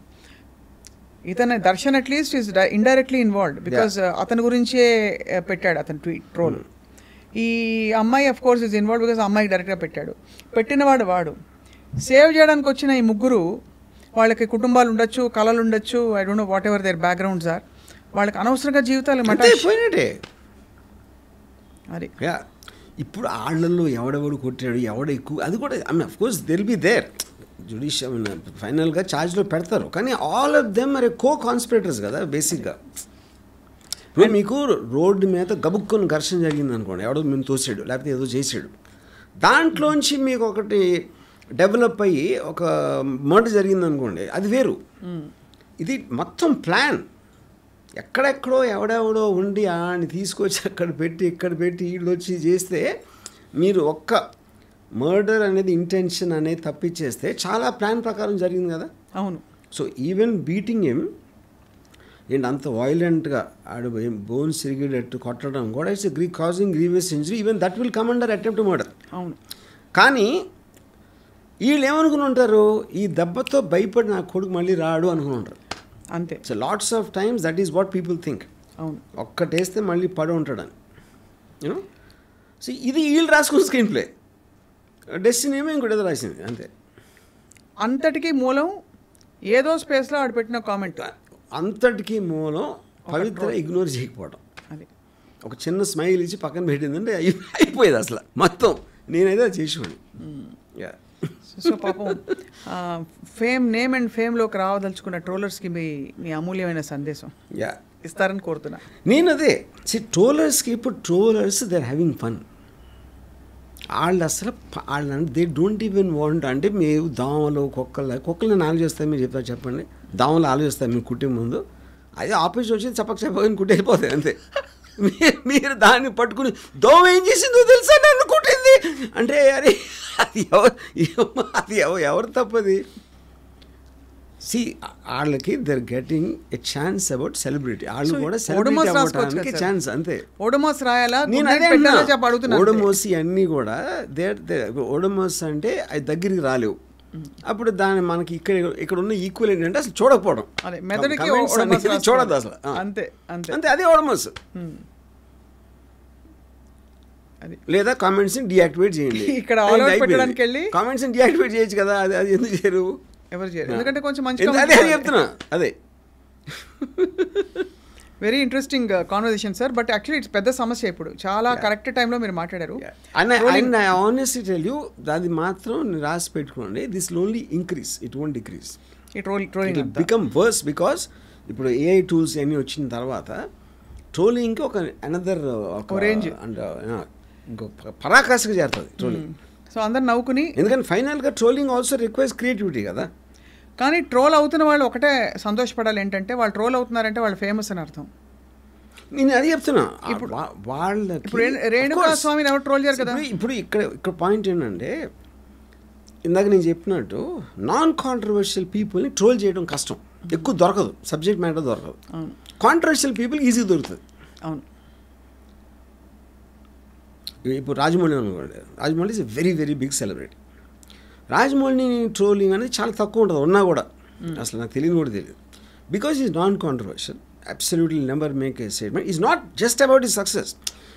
ఇతను Darshan at least is indirectly involved because అతని గురించే పెట్టాడు అతను ట్రోల్. ఈ అమ్మాయి of course is involve because అమ్మాయికి డైరెక్ట్గా పెట్టాడు. పెట్టినవాడు వాడు. సేవ్ చేయడానికి వచ్చిన ఈ ముగ్గురు వాళ్ళకి కుటుంబాలు ఉండొచ్చు, కళలు ఉండొచ్చు, I don't know whatever their backgrounds are, వాళ్ళకి అనవసరంగా జీవితాలు పోయినట్టే. అది ఇప్పుడు ఆళ్ళల్లో ఎవడెవడు కొట్టాడు, ఎవడ ఎక్కువ, అది కూడా I mean of course this'll be there, judicial ఫైనల్గా ఛార్జ్లో పెడతారు. కానీ ఆల్ ఆఫ్ దెమ్ మరి కో కాన్స్పిరేటర్స్ కదా బేసిక్గా. ఇప్పుడు మీకు రోడ్డు మీద గబుక్కుని ఘర్షణ జరిగింది అనుకోండి, ఎవడో మేము తోసాడు లేకపోతే ఏదో చేసాడు, దాంట్లోంచి మీకు ఒకటి డెవలప్ అయ్యి ఒక మర్డర్ జరిగింది అనుకోండి, అది వేరు. ఇది మొత్తం ప్లాన్. ఎక్కడెక్కడో ఎవడెవడో ఉండి ఆడిని తీసుకొచ్చి అక్కడ పెట్టి ఇక్కడ పెట్టి వీళ్ళు వచ్చి చేస్తే, మీరు ఒక్క మర్డర్ అనేది ఇంటెన్షన్ అనేది తప్పించేస్తే చాలా ప్లాన్ ప్రకారం జరిగింది కదా. అవును. సో ఈవెన్ బీటింగ్ హిమ్ ఏంటి అంత వైలెంట్గా ఆడు బోన్స్ సిరిగేటట్టు కొట్టడం కూడా it's causing grievous injury, even that will come under attempt murder. అవును. కానీ వీళ్ళు ఏమనుకుని ఉంటారు, ఈ దెబ్బతో భయపడి నా కొడుకు మళ్ళీ రాడు అనుకుని ఉంటారు. అంతే. So lots of times that is what people think. అవును. ఒక్కటేస్తే మళ్ళీ పడి ఉంటాడని. యూనో, సో ఇది వీళ్ళు రాసుకున్న స్క్రీన్ ప్లే, డెస్టినీ ఏమో ఇంకోటి ఏదో రాసింది అంతే. అంతటికీ మూలం ఏదో స్పేస్లో ఆడు పెట్టిన కామెంట్. అంతటికీ మూలం పవిత్ర ఇగ్నోర్ చేయకపోవడం. అది ఒక చిన్న స్మైల్ ఇచ్చి పక్కన పెట్టిందంటే అయిపోయేది అసలు మొత్తం. నేనైతే అది చేసేవాడిని. సో పాపం నేమ్ అండ్ ఫేమ్లోకి రావదలుచుకున్న ట్రోలర్స్కి మీ అమూల్యమైన సందేశం ఇస్తారని కోరుతున్నా. నేను అదే ట్రోలర్స్కి, ఇప్పుడు trollers they are having fun. వాళ్ళు అసలు వాళ్ళని దే డోంట్ ఈవెన్ వాంట్, అంటే మేము దోమలు కుక్కలు ఆలోచిస్తాయి, మీరు చెప్తారు చెప్పండి, దోమలు ఆలోచిస్తాయి మీకు కుట్టే ముందు, అదే ఆపోజిట్ వచ్చి చెప్పని కుట్టేసిపోతాయి అంతే. మీరు దాన్ని పట్టుకుని దోమ ఏం చేసిందో తెలుసా నన్ను కుట్టింది అంటే, అరే అది ఎవరు తప్పది. సి వాళ్ళకి they're getting a chance about celebrity, వాళ్ళు కూడా సెలబ్రిటీ అవ్వడానికి ఛాన్స్ అంతే. ఓడమోస్ రాయాలా, ఓడమోసి అన్నీ కూడా ఓడమోస్ అంటే అది దగ్గరికి రాలేవు. అప్పుడు దాన్ని మనకి ఇక్కడ ఉన్న ఈక్వల్ ఏంటంటే అసలు చూడకపోవడం, చూడద్దు అసలు అంతే అంతే అంతే, అదే ఓడమోస్. లేదా కామెంట్స్ డియాక్టివేట్ చేయండి. ఇక్కడ కామెంట్స్ డియాక్టివేట్ చేయొచ్చు కదా, అది ఎందుకు చేయరు? ఎవరు చేయరు, ఎందుకంటే కొంచెం మంచి అదే చెప్తున్నా. అదే very interesting conversation sir. But actually it's పెద్ద సమస్య. ఇప్పుడు చాలా కరెక్ట్ టైంలో మీరు మాట్లాడారు. And I honestly tell you, అది మాత్రం రాసి పెట్టుకోండి, this will only increase, it won't decrease. It become worse because ఇప్పుడు ఏఐ టూల్స్ అన్నీ వచ్చిన తర్వాత ట్రోలింగ్కి ఒక అనదర్ రేంజ్ ఇంకొక పరాకాష్ఠగా చేరుతుంది ట్రోలింగ్. సో అందరు నవ్వుకుని, ఎందుకంటే ఫైనల్గా ట్రోలింగ్ ఆల్సో రిక్వైర్స్ క్రియేటివిటీ కదా. కానీ ట్రోల్ అవుతున్న వాళ్ళు ఒకటే సంతోషపడాలి, ఏంటంటే వాళ్ళు ట్రోల్ అవుతున్నారంటే వాళ్ళు ఫేమస్ అని అర్థం. నేను అది చెప్తున్నా. ఇప్పుడు వాళ్ళకి రేణుకా స్వామిని ఎవరు ట్రోల్ చేయరు కదా. ఇప్పుడు ఇక్కడ పాయింట్ ఏంటంటే, ఇందాక నేను చెప్పినట్టు నాన్ కాంట్రవర్షియల్ పీపుల్ని ట్రోల్ చేయడం కష్టం, ఎక్కువ దొరకదు, సబ్జెక్ట్ మ్యాటర్ దొరకదు. కాంట్రవర్షియల్ పీపుల్ ఈజీగా దొరుకుతుంది. అవును. ఇప్పుడు రాజమౌళి అనుకోండి, Rajamouli is a very very big celebrity. రాజమౌళిని ట్రోలింగ్ అనేది చాలా తక్కువ ఉంటుంది, ఉన్నా కూడా అసలు నాకు తెలియని కూడా తెలియదు. Because is non controversial, absolutely never make a statement, is not just about ఈ సక్సెస్.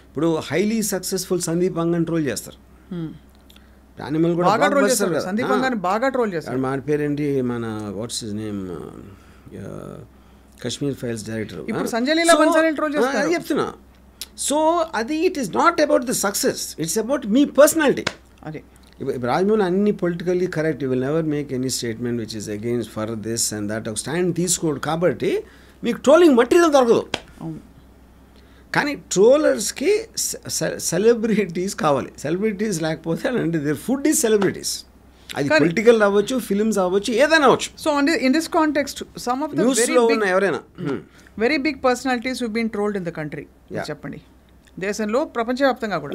ఇప్పుడు హైలీ సక్సెస్ఫుల్ సందీప్ అంగన్ ట్రోల్ చేస్తారు, యానిమల్ కూడా బాగా ట్రోల్ చేస్తారు, సందీప్ అంగన్ బాగా ట్రోల్ చేస్తారు. మన పేరేంటి, మన what's his name, Kashmir files director. ఇప్పుడు సంజయ్ లీలా బన్సాలీని ట్రోల్ చేస్తారు. అది చెప్తున్నా. సో అది it is not about the success, it's about me personality. అదే ఇప్పుడు రాజమౌళి అన్ని politically correct, you will never make any statement which is against for this and that, ఒక stand తీసుకోడు, కాబట్టి మీకు ట్రోలింగ్ మటీరియల్ దొరకదు. కానీ ట్రోలర్స్కి సెలబ్రిటీస్ కావాలి. సెలబ్రిటీస్ లేకపోతే అంటే దేర్ ఫుడ్ ఈజ్ సెలబ్రిటీస్. అది పొలిటికల్ అవ్వచ్చు, ఫిల్మ్స్ అవ్వచ్చు, ఏదైనా అవ్వచ్చు. So in this context some of the న్యూస్లో ఉన్న ఎవరైనా very big personalities who been trolled in the country, చెప్పండి, దేశంలో ప్రపంచవ్యాప్తంగా కూడా.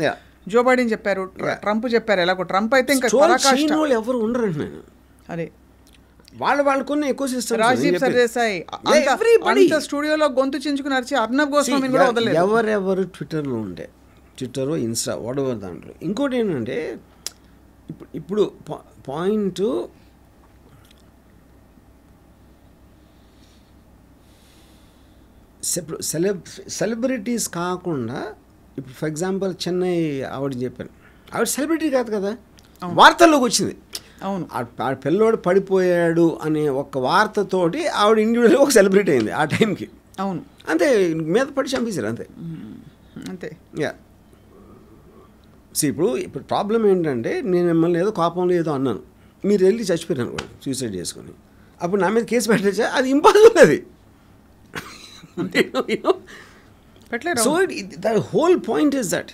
జో బైడెన్ చెప్పారు, ట్రంప్ చెప్పారు. ఎలాగో ట్రంప్ అయితే ఇంకా ఎవరు ఉండరు నేను. అదే వాళ్ళకున్న ఎక్కువ సిస్టమ్. రాజీవ్ సర్దేశాయ్ అంత స్టూడియోలో గొంతు చించుకుని అరిచి అర్నబ్ గోస్వామిని కూడా వదలలేదు. ఎవరెవరు ట్విట్టర్లో ఉండే, ట్విట్టర్, ఇన్స్టా, వాటెవర్ దాంట్లో. ఇంకోటి ఏంటంటే, ఇప్పుడు పాయింట్ సెలబ్రిటీస్ కాకుండా ఇప్పుడు ఫర్ ఎగ్జాంపుల్ చెన్నై ఆవిడని చెప్పాను, ఆవిడ సెలబ్రిటీ కాదు కదా, వార్తల్లోకి వచ్చింది. అవును, ఆ పిల్లోడు పడిపోయాడు అనే ఒక వార్తతోటి ఆవిడ ఇండివిజువల్గా ఒక సెలబ్రిటీ అయింది ఆ టైంకి. అవును, అంతే, మీద పడి చంపేశారు అంతే. అంతే. యా, ఇప్పుడు ప్రాబ్లం ఏంటంటే, నేను మిమ్మల్ని ఏదో కోపంలో ఏదో అన్నాను, మీరు వెళ్ళి చచ్చిపోయారు అనుకోండి సూసైడ్ చేసుకొని, అప్పుడు నా మీద కేసు పెట్టచ్చా? అది ఇంపాసిబుల్ అది. So the whole point is that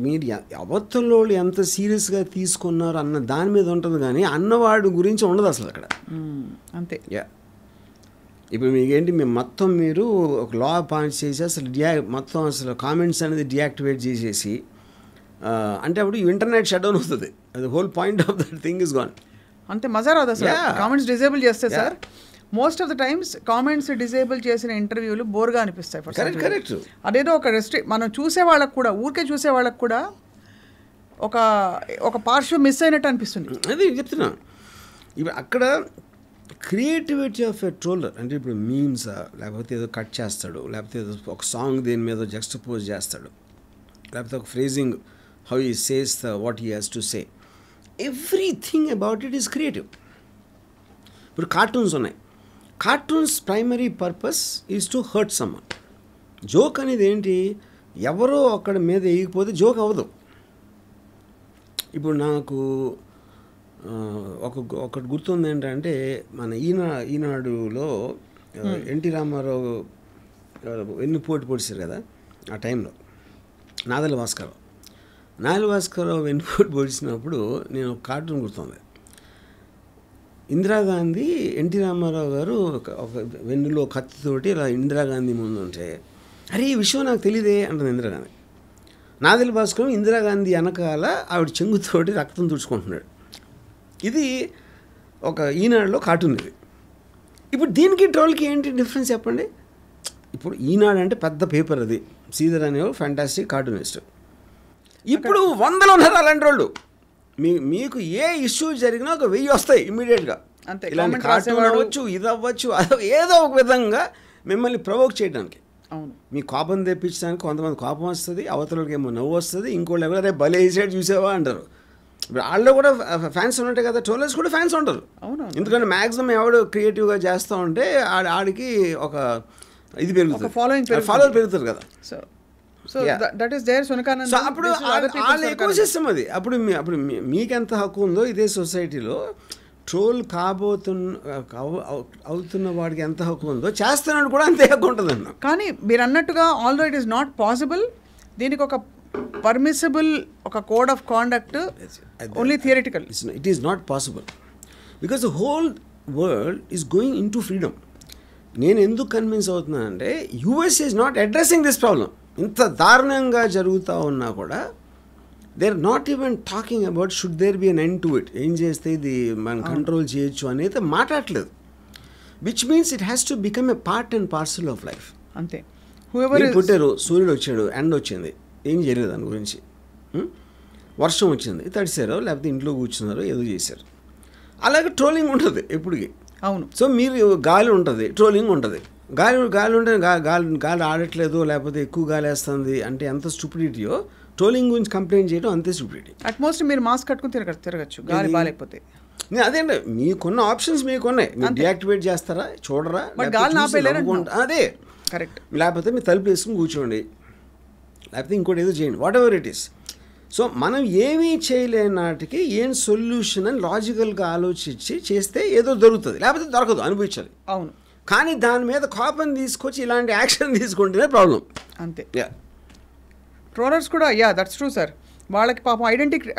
మీరు అవతల ఎంత సీరియస్గా తీసుకున్నారు అన్న దాని మీద ఉంటుంది, కానీ అన్నవాడు గురించి ఉండదు అసలు అక్కడ. అంతే. యా, ఇప్పుడు మీకేంటి, మొత్తం మీరు ఒక లా పాయింట్స్ చేసి అసలు మొత్తం అసలు కామెంట్స్ అనేది డియాక్టివేట్ చేసేసి, అంటే అప్పుడు ఇంటర్నెట్ షట్ డౌన్ అవుతుంది. అది whole point of that thing is gone. అంతే, మజా రాదు అసలు కామెంట్స్ డిజేబుల్ చేస్తే. Sir most of the times comments disable చేసిన ఇంటర్వ్యూలు బోర్గా అనిపిస్తాయి. కరెక్ట్. అదేదో ఒక మనం చూసే వాళ్ళకు కూడా, ఊరికే చూసే వాళ్ళకు కూడా ఒక పార్శ్వం మిస్ అయినట్టు అనిపిస్తుంది. అది చెప్తున్నా. ఇప్పుడు అక్కడ క్రియేటివిటీ ఆఫ్ ఎ ట్రోలర్ అంటే, ఇప్పుడు మీమ్స్ లేకపోతే ఏదో కట్ చేస్తాడు, లేకపోతే ఏదో ఒక సాంగ్ దేని మీద జక్స్టపోజ్ చేస్తాడు, లేకపోతే ఒక phrasing how he says what he has to say, everything about it is creative. ఇప్పుడు కార్టూన్స్ ఉన్నాయి, cartoons primary purpose is to hurt someone. Joke అనేది ఏంటి, ఎవరో అక్కడ మీద వేయకపోతే జోక్ అవ్వదు. ఇప్పుడు నాకు ఒకటి గుర్తుంది ఏంటంటే, మన ఈనాడులో ఎన్టీ రామారావు వెన్నుపోటు పొడిచారు కదా ఆ టైంలో, నాదెల్ల భాస్కరరావు వెన్నుపోటు పొడిచినప్పుడు నేను ఒక కార్టూన్ గుర్తుంది. ఇందిరాగాంధీ ఎన్టీ రామారావు గారు ఒక వెన్నులో కత్తితోటి ఇలా ఇందిరాగాంధీ ముందు ఉంటే, అరే ఈ విషయం నాకు తెలియదే అంటుంది ఇందిరాగాంధీ. నాదెల్ల భాస్కరం ఇందిరాగాంధీ వెనకాల ఆవిడ చెంగుతోటి రక్తం తుడుచుకుంటున్నాడు. ఇది ఒక ఈనాడులో కార్టూన్ ఇది. ఇప్పుడు దీనికి ట్రోల్కి ఏంటి డిఫరెన్స్ చెప్పండి? ఇప్పుడు ఈనాడు అంటే పెద్ద పేపర్, అది శ్రీధర్ అనేవాడు ఫ్యాంటాస్టిక్ కార్టూనిస్ట్. ఇప్పుడు వందలు ఉన్నారు అలాంటి వాళ్ళు. మీకు ఏ ఇష్యూ జరిగినా ఒక 1000 వస్తాయి ఇమ్మీడియట్గా. ఇలాంటి కార్టూన్ అవ్వచ్చు, ఇది అవ్వచ్చు, ఏదో ఒక విధంగా మిమ్మల్ని ప్రొవోక్ చేయడానికి, మీ కోపం తెప్పించడానికి. కొంతమంది కోపం వస్తుంది, అవతలకి ఏమో నవ్వు వస్తుంది, ఇంకోళ్ళు ఎవరైనా భలే వేసాడు చూసావా అంటారు. ఇప్పుడు వాళ్ళు కూడా ఫ్యాన్స్ ఉన్నట్టే కదా, ట్రోలర్స్ కూడా ఫ్యాన్స్ ఉంటారు. ఎందుకంటే మ్యాక్సిమం ఎవడు క్రియేటివ్గా చేస్తూ ఉంటే ఆడికి ఒక ఇది పెరుగుతుంది, ఫాలోవర్ పెరుగుతారు కదా. సో దట్ ఈస్ దేర్ సునకానంద్. సో అప్పుడు వాళ్ళ ఎకో సిస్టమ్ అది. అప్పుడు మీకెంత హక్కు ఉందో ఇదే సొసైటీలో ట్రోల్ అవుతున్న వాడికి ఎంత హక్కు ఉందో చేస్తున్నాడు కూడా అంతే హక్కు ఉంటుందన్న. కానీ మీరు అన్నట్టుగా although it is not possible. దీనికి ఒక పర్మిసిబుల్ ఒక code of conduct only theoretical. It is not possible because the whole world is going in to freedom. నేను ఎందుకు కన్విన్స్ అవుతున్నానంటే, US is not addressing this problem. ఇంత దారుణంగా జరుగుతూ ఉన్నా కూడా they are not even talking about should there be an end to it. ఏం చేస్తే ఇది మనం కంట్రోల్ చేయొచ్చు అనేది మాట్లాడలేదు. Which means it has to become a part and parcel of life. అంతే. పుట్టారు, సూర్యుడు వచ్చాడు, ఎండ వచ్చింది, ఏం చేయలేదు దాని గురించి. వర్షం వచ్చింది, తడిసారో లేకపోతే ఇంట్లో కూర్చున్నారో ఏదో చేశారు. అలాగే ట్రోలింగ్ ఉంటుంది ఎప్పటికీ. అవును. సో మీరు గాలి ఉంటుంది, ట్రోలింగ్ ఉంటుంది. గాలి ఉంటే గాలి ఆడట్లేదు, లేకపోతే ఎక్కువ గాలి వేస్తుంది అంటే ఎంత స్టూపిడిటీయో, ట్రోలింగ్ గురించి కంప్లైంట్ చేయడం అంతే స్టూపిడిటీ. అట్మోస్ట్ మీరు మాస్క్ కట్టుకుని తిరగచ్చు గాలి బాగాలేకపోతే. అదేండి, మీకున్న ఆప్షన్స్ మీకున్నాయి. మీరు డియాక్టివేట్ చేస్తారా, చూడరా, అదే కరెక్ట్. లేకపోతే మీరు తలుపు వేసుకుని కూర్చోండి, లేకపోతే ఇంకోటి ఏదో చేయండి, what ever it is. So మనం ఏమీ చేయలేని నాటికి ఏం సొల్యూషన్ అని లాజికల్గా ఆలోచించి చేస్తే ఏదో దొరుకుతుంది, లేకపోతే దొరకదు, అనుభవించాలి. అవును. కానీ దాని మీద కోపం తీసుకొచ్చి ఇలాంటి యాక్షన్ తీసుకుంటేనే ప్రాబ్లం. అంతే. ట్రోలర్స్ కూడా దట్స్ ట్రూ సార్. వాళ్ళకి పాపం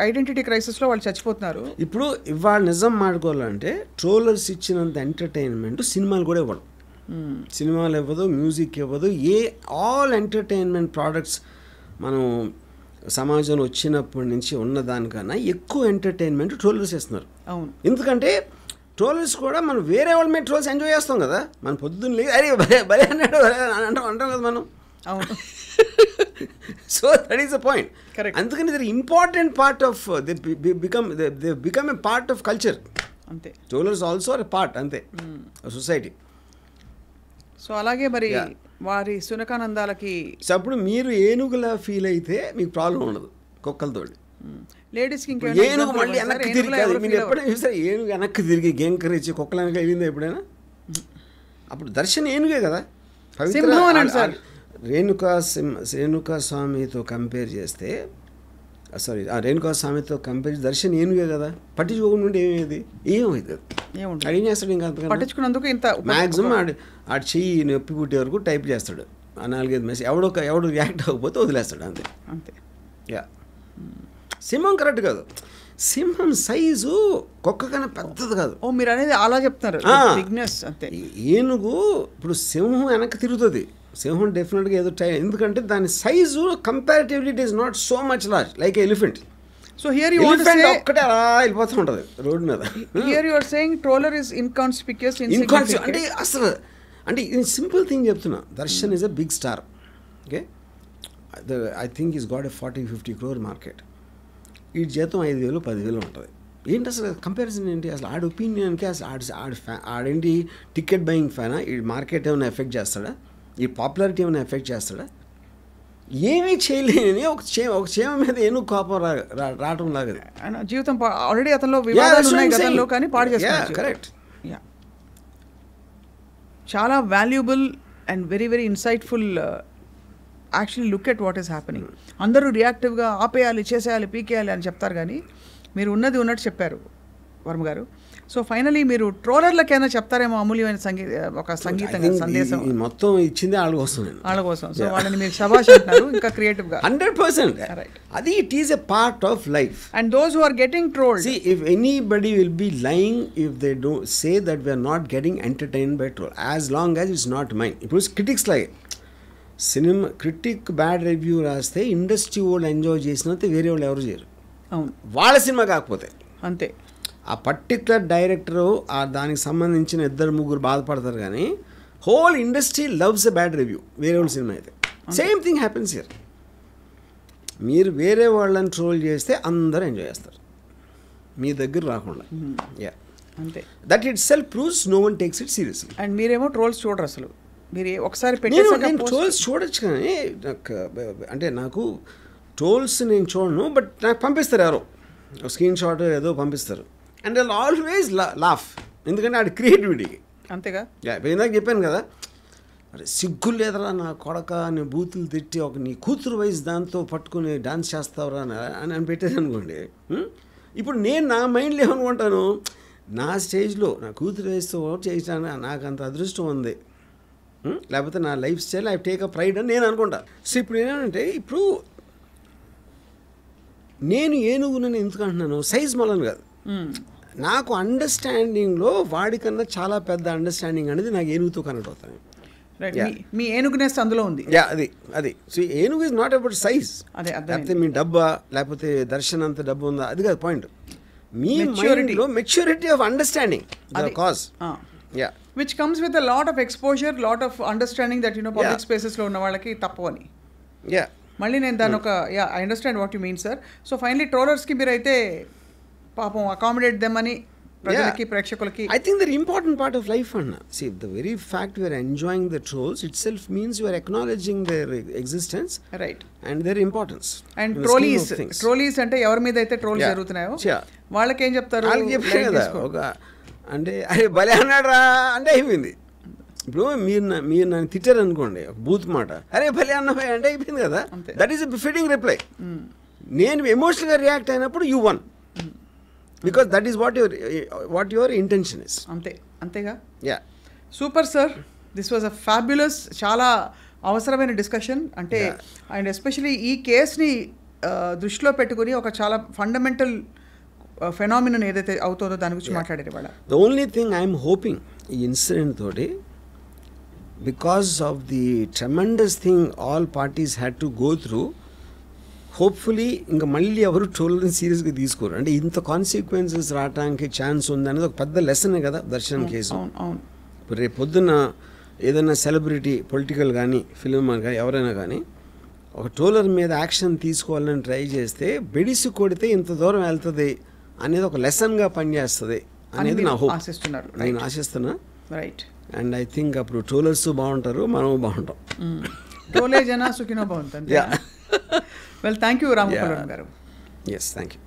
ఐడెంటిటీ క్రైసిస్లో వాళ్ళు చచ్చిపోతున్నారు. ఇప్పుడు ఇవాళ నిజం మాట్లాడుకోవాలంటే ట్రోలర్స్ ఇచ్చినంత ఎంటర్టైన్మెంట్ సినిమాలు కూడా ఇవ్వడం. సినిమాలు ఇవ్వదు, మ్యూజిక్ ఇవ్వదు, ఆల్ ఎంటర్టైన్మెంట్ ప్రోడక్ట్స్ మనం సమాజంలో వచ్చినప్పటి నుంచి ఉన్నదానికన్నా ఎక్కువ ఎంటర్టైన్మెంట్ ట్రోలర్స్ ఇస్తున్నారు. అవును. ఎందుకంటే ట్రోలర్స్ కూడా మనం వేరే వాళ్ళ మీద ట్రోల్స్ ఎంజాయ్ చేస్తాం కదా. మనం పొద్దున్న లేదు అరే భలే అన్నాడు అంటాం కదా మనం. అవును. So that is the point. అందుకని ఇది important part of they become a part of culture. అంతే. Trollers also are a part అంతే సొసైటీ. సో అలాగే మరి వారి సునకానందాలకి సో అప్పుడు మీరు ఏనుగులా ఫీల్ అయితే మీకు ప్రాబ్లం ఉండదు కుక్కలతోటి. లేడీస్కి ఏనుగు మళ్ళీ వెనక్కి తిరిగి మీరు ఎప్పుడైనా చూసారు ఏనుగు వెనక్కి తిరిగి గేంకరించి కుక్కలు వెనక వెళ్ళిందా ఎప్పుడైనా? అప్పుడు దర్శన్ ఏనుగే కదా. రేణుకా స్వామితో కంపేర్ చేస్తే రేణుకా స్వామితో కంపేర్ దర్శన్ ఏనుగే కదా. పట్టించుకోకుండా ఏమేది ఏమైంది ఏం చేస్తాడు ఇంకా పట్టించుకున్నందుకు ఇంత మ్యాక్సిమం ఆడు చెయ్యి నొప్పి పుట్టే వరకు టైప్ చేస్తాడు. ఆ 4-5 మెసేజ్ ఎవడు రియాక్ట్ అవ్వకపోతే వదిలేస్తాడు అంతే. అంతే. యా సింహం కరెక్ట్ కాదు. సింహం సైజు కుక్క కన్నా పెద్దది కాదు. ఓ మీరు అనేది అలా చెప్తున్నారు. బిగ్నెస్ అంతే. ఏనుగు ఇప్పుడు సింహం వెనక్కి తిరుగుతుంది. సింహం డెఫినెట్గా ఏదో ఎందుకంటే దాని size comparatively it is not so much large like elephant. So here you want to say ఒక్కటే అలా వెళ్ళిపోతూ ఉంటుంది రోడ్ మీద. Here you are saying troller is inconspicuous అంటే అసలు అంటే ఇది సింపుల్ థింగ్ చెప్తున్నా. Darshan is a big star. Okay I think is got a 40-50 crore market. ఈ జీతం 5,000-10,000 ఉంటుంది. ఏంటి అసలు కంపారిజన్ ఏంటి? అసలు ఆడి ఒపీనియన్కి అసలు ఆడేంటి టికెట్ బయింగ్ ఫ్యానా? ఈ మార్కెట్ ఏమైనా ఎఫెక్ట్ చేస్తాడా? ఈ పాపులారిటీ ఏమైనా ఎఫెక్ట్ చేస్తాడా? ఏమీ చేయలేని ఒక క్షేమ మీద ఏను కోపం రావటం లాగది జీవితం. ఆల్రెడీ అతనిలో వివాదాలు ఉన్నాయి గతంలో, కానీ పాడు చేస్తున్నారు. కరెక్ట్. చాలా valuable and very very insightful. Actually look at what is happening. అందరూ రియాక్టివ్గా ఆపేయాలి, చేసేయాలి, పీకేయాలి అని చెప్తారు, కానీ మీరు ఉన్నది ఉన్నట్టు చెప్పారు వర్మ గారు. సో ఫైనలీ మీరు ట్రోలర్లకైనా చెప్తారేమో అమూల్యమైన ఒక సంగీతంగా సందేశం. మొత్తం ఇచ్చింది వాళ్ళ కోసం. సో వాళ్ళని మీరు శభాష్ అంటున్నారు ఇంకా క్రియేటివ్గా. 100%. అది it is a part of life. And those who are getting trolled, see if anybody will be lying if they don't say that we are not getting entertained by troll, as long as it's not mine. ఇప్పుడు critics లాగే cinema critic bad review రాస్తే industry వాళ్ళు enjoy చేసినంత వేరే వాళ్ళు ఎవరు చేయరు. అవును, వాళ్ళ సినిమా కాకపోతే అంతే. ఆ పర్టికులర్ డైరెక్టరు దానికి సంబంధించిన 2-3 బాధపడతారు, కానీ whole industry loves a bad review వేరే వాళ్ళ సినిమా అయితే. Same thing happens here. మీరు వేరే వాళ్ళని ట్రోల్ చేస్తే అందరూ ఎంజాయ్ చేస్తారు మీ దగ్గర రాకుండా. యా అంతే. That itself proves no one takes it seriously. And మీరేమో ట్రోల్స్ చూడరు అసలు. మీరు ఒకసారి నేను ట్రోల్స్ చూడొచ్చు, కానీ నాకు అంటే నాకు ట్రోల్స్ నేను చూడను, బట్ నాకు పంపిస్తారు ఎవరో స్క్రీన్ షాట్ ఏదో పంపిస్తారు. అండ్ ఐ ఆల్వేస్ లాఫ్, ఎందుకంటే ఆడి క్రియేటివిటీకి. అంతేగా. ఇందాక చెప్పాను కదా, అరే సిగ్గు లేదరా నా కొడక అని బూతులు తిట్టి నీ కూతురు వయసు దాంతో పట్టుకుని డాన్స్ చేస్తావురా అని పెట్టేది అనుకోండి. ఇప్పుడు నేను నా మైండ్లో ఏమనుకుంటాను, నా స్టేజ్లో నా కూతురు వయసుతో చేసాను, నాకు అంత అదృష్టం ఉంది, లేకపోతే నా life style I take a pride అని నేను అనుకుంటా. సో ఇప్పుడు ఏంటంటే, ఇప్పుడు నేను ఏనుగునని ఎందుకు అంటున్నాను, సైజ్ మళ్ళని కాదు, నాకు అండర్స్టాండింగ్లో వాడికన్నా చాలా పెద్ద అండర్స్టాండింగ్ అనేది నాకు ఏనుగుతో కనెక్ట్ అవుతాను. మీ ఏనుగునేస్ అందులో ఉంది. అది సో ఏనుగు ఇస్ నాట్ అబౌట్ సైజ్. లేకపోతే మీ డబ్బా, లేకపోతే దర్శన్ అంత డబ్బు ఉందా, అది కాదు పాయింట్. మీ మైండ్లో maturity of understanding the cause. Which comes with a lot of exposure, lot of understanding that public spaces లో ఉన్న వాళ్ళకి తప్పవని. మళ్ళీ నేను దాని ఒక I understand what you mean sir. So finally ట్రోలర్స్కి మీరైతే పాపం అకామిడేట్ దెమ్ అని ప్రజలకి ప్రేక్షకులకి. I think the important part of life, Anna. See, the very fact we are enjoying the trolls itself means you are acknowledging their existence, right, and their importance. And trolleys అంటే ఎవరి మీద అయితే trolls జరుగుతున్నాయో వాళ్ళకి ఏం చెప్తారు, వాళ్ళకి చెప్పారు కదా ఒక అంటే అరే భలే అన్నాడు రా అంటే అయిపోయింది. ఇప్పుడు మీరు నన్ను తిట్టారు అనుకోండి ఒక బూత్ మాట, అరే భలే అన్నవే అంటే అయిపోయింది కదా. That is a fitting reply. నేను ఎమోషనల్గా రియాక్ట్ అయినప్పుడు you won, because that is what your intention is. అంతేగా. Super sir, this was a fabulous, చాలా అవసరమైన డిస్కషన్. అంటే అండ్ ఎస్పెషలీ ఈ కేస్ని దృష్టిలో పెట్టుకుని ఒక చాలా ఫండమెంటల్ ఫెనామినన్ ఏదైతే అవుతుందో దాని గురించి మాట్లాడారు ఇవాళ. The only thing I'm hoping ఈ ఇన్సిడెంట్ తోటి, because of the tremendous thing all parties had to go through, hopefully ఇంకా మళ్ళీ ఎవరు ట్రోల్ని సీరియస్గా తీసుకోరు. అంటే ఇంత కాన్సిక్వెన్సెస్ రావడానికి ఛాన్స్ ఉందనేది ఒక పెద్ద లెసనే కదా దర్శన్ కేసు. ఇప్పుడు రేపు పొద్దున్న ఏదైనా సెలబ్రిటీ పొలిటికల్ కానీ ఫిల్మ్ కానీ ఎవరైనా కానీ ఒక ట్రోలర్ మీద యాక్షన్ తీసుకోవాలని ట్రై చేస్తే బెడిసి కొడితే ఇంత దూరం వెళ్తుంది అనేది ఒక లెసన్గా పనిచేస్తుంది అనేది నా హోప్. నేను ఆశిస్తున్నా. రైట్. అండ్ ఐ థింక్ అప్పుడు ట్రోలర్స్ బాగుంటారు, మనము బాగుంటాం. ట్రోలే జన సుఖినో బాగుంటుంది. Well, thank you Ramgopal Varma గారు. Yes, thank you.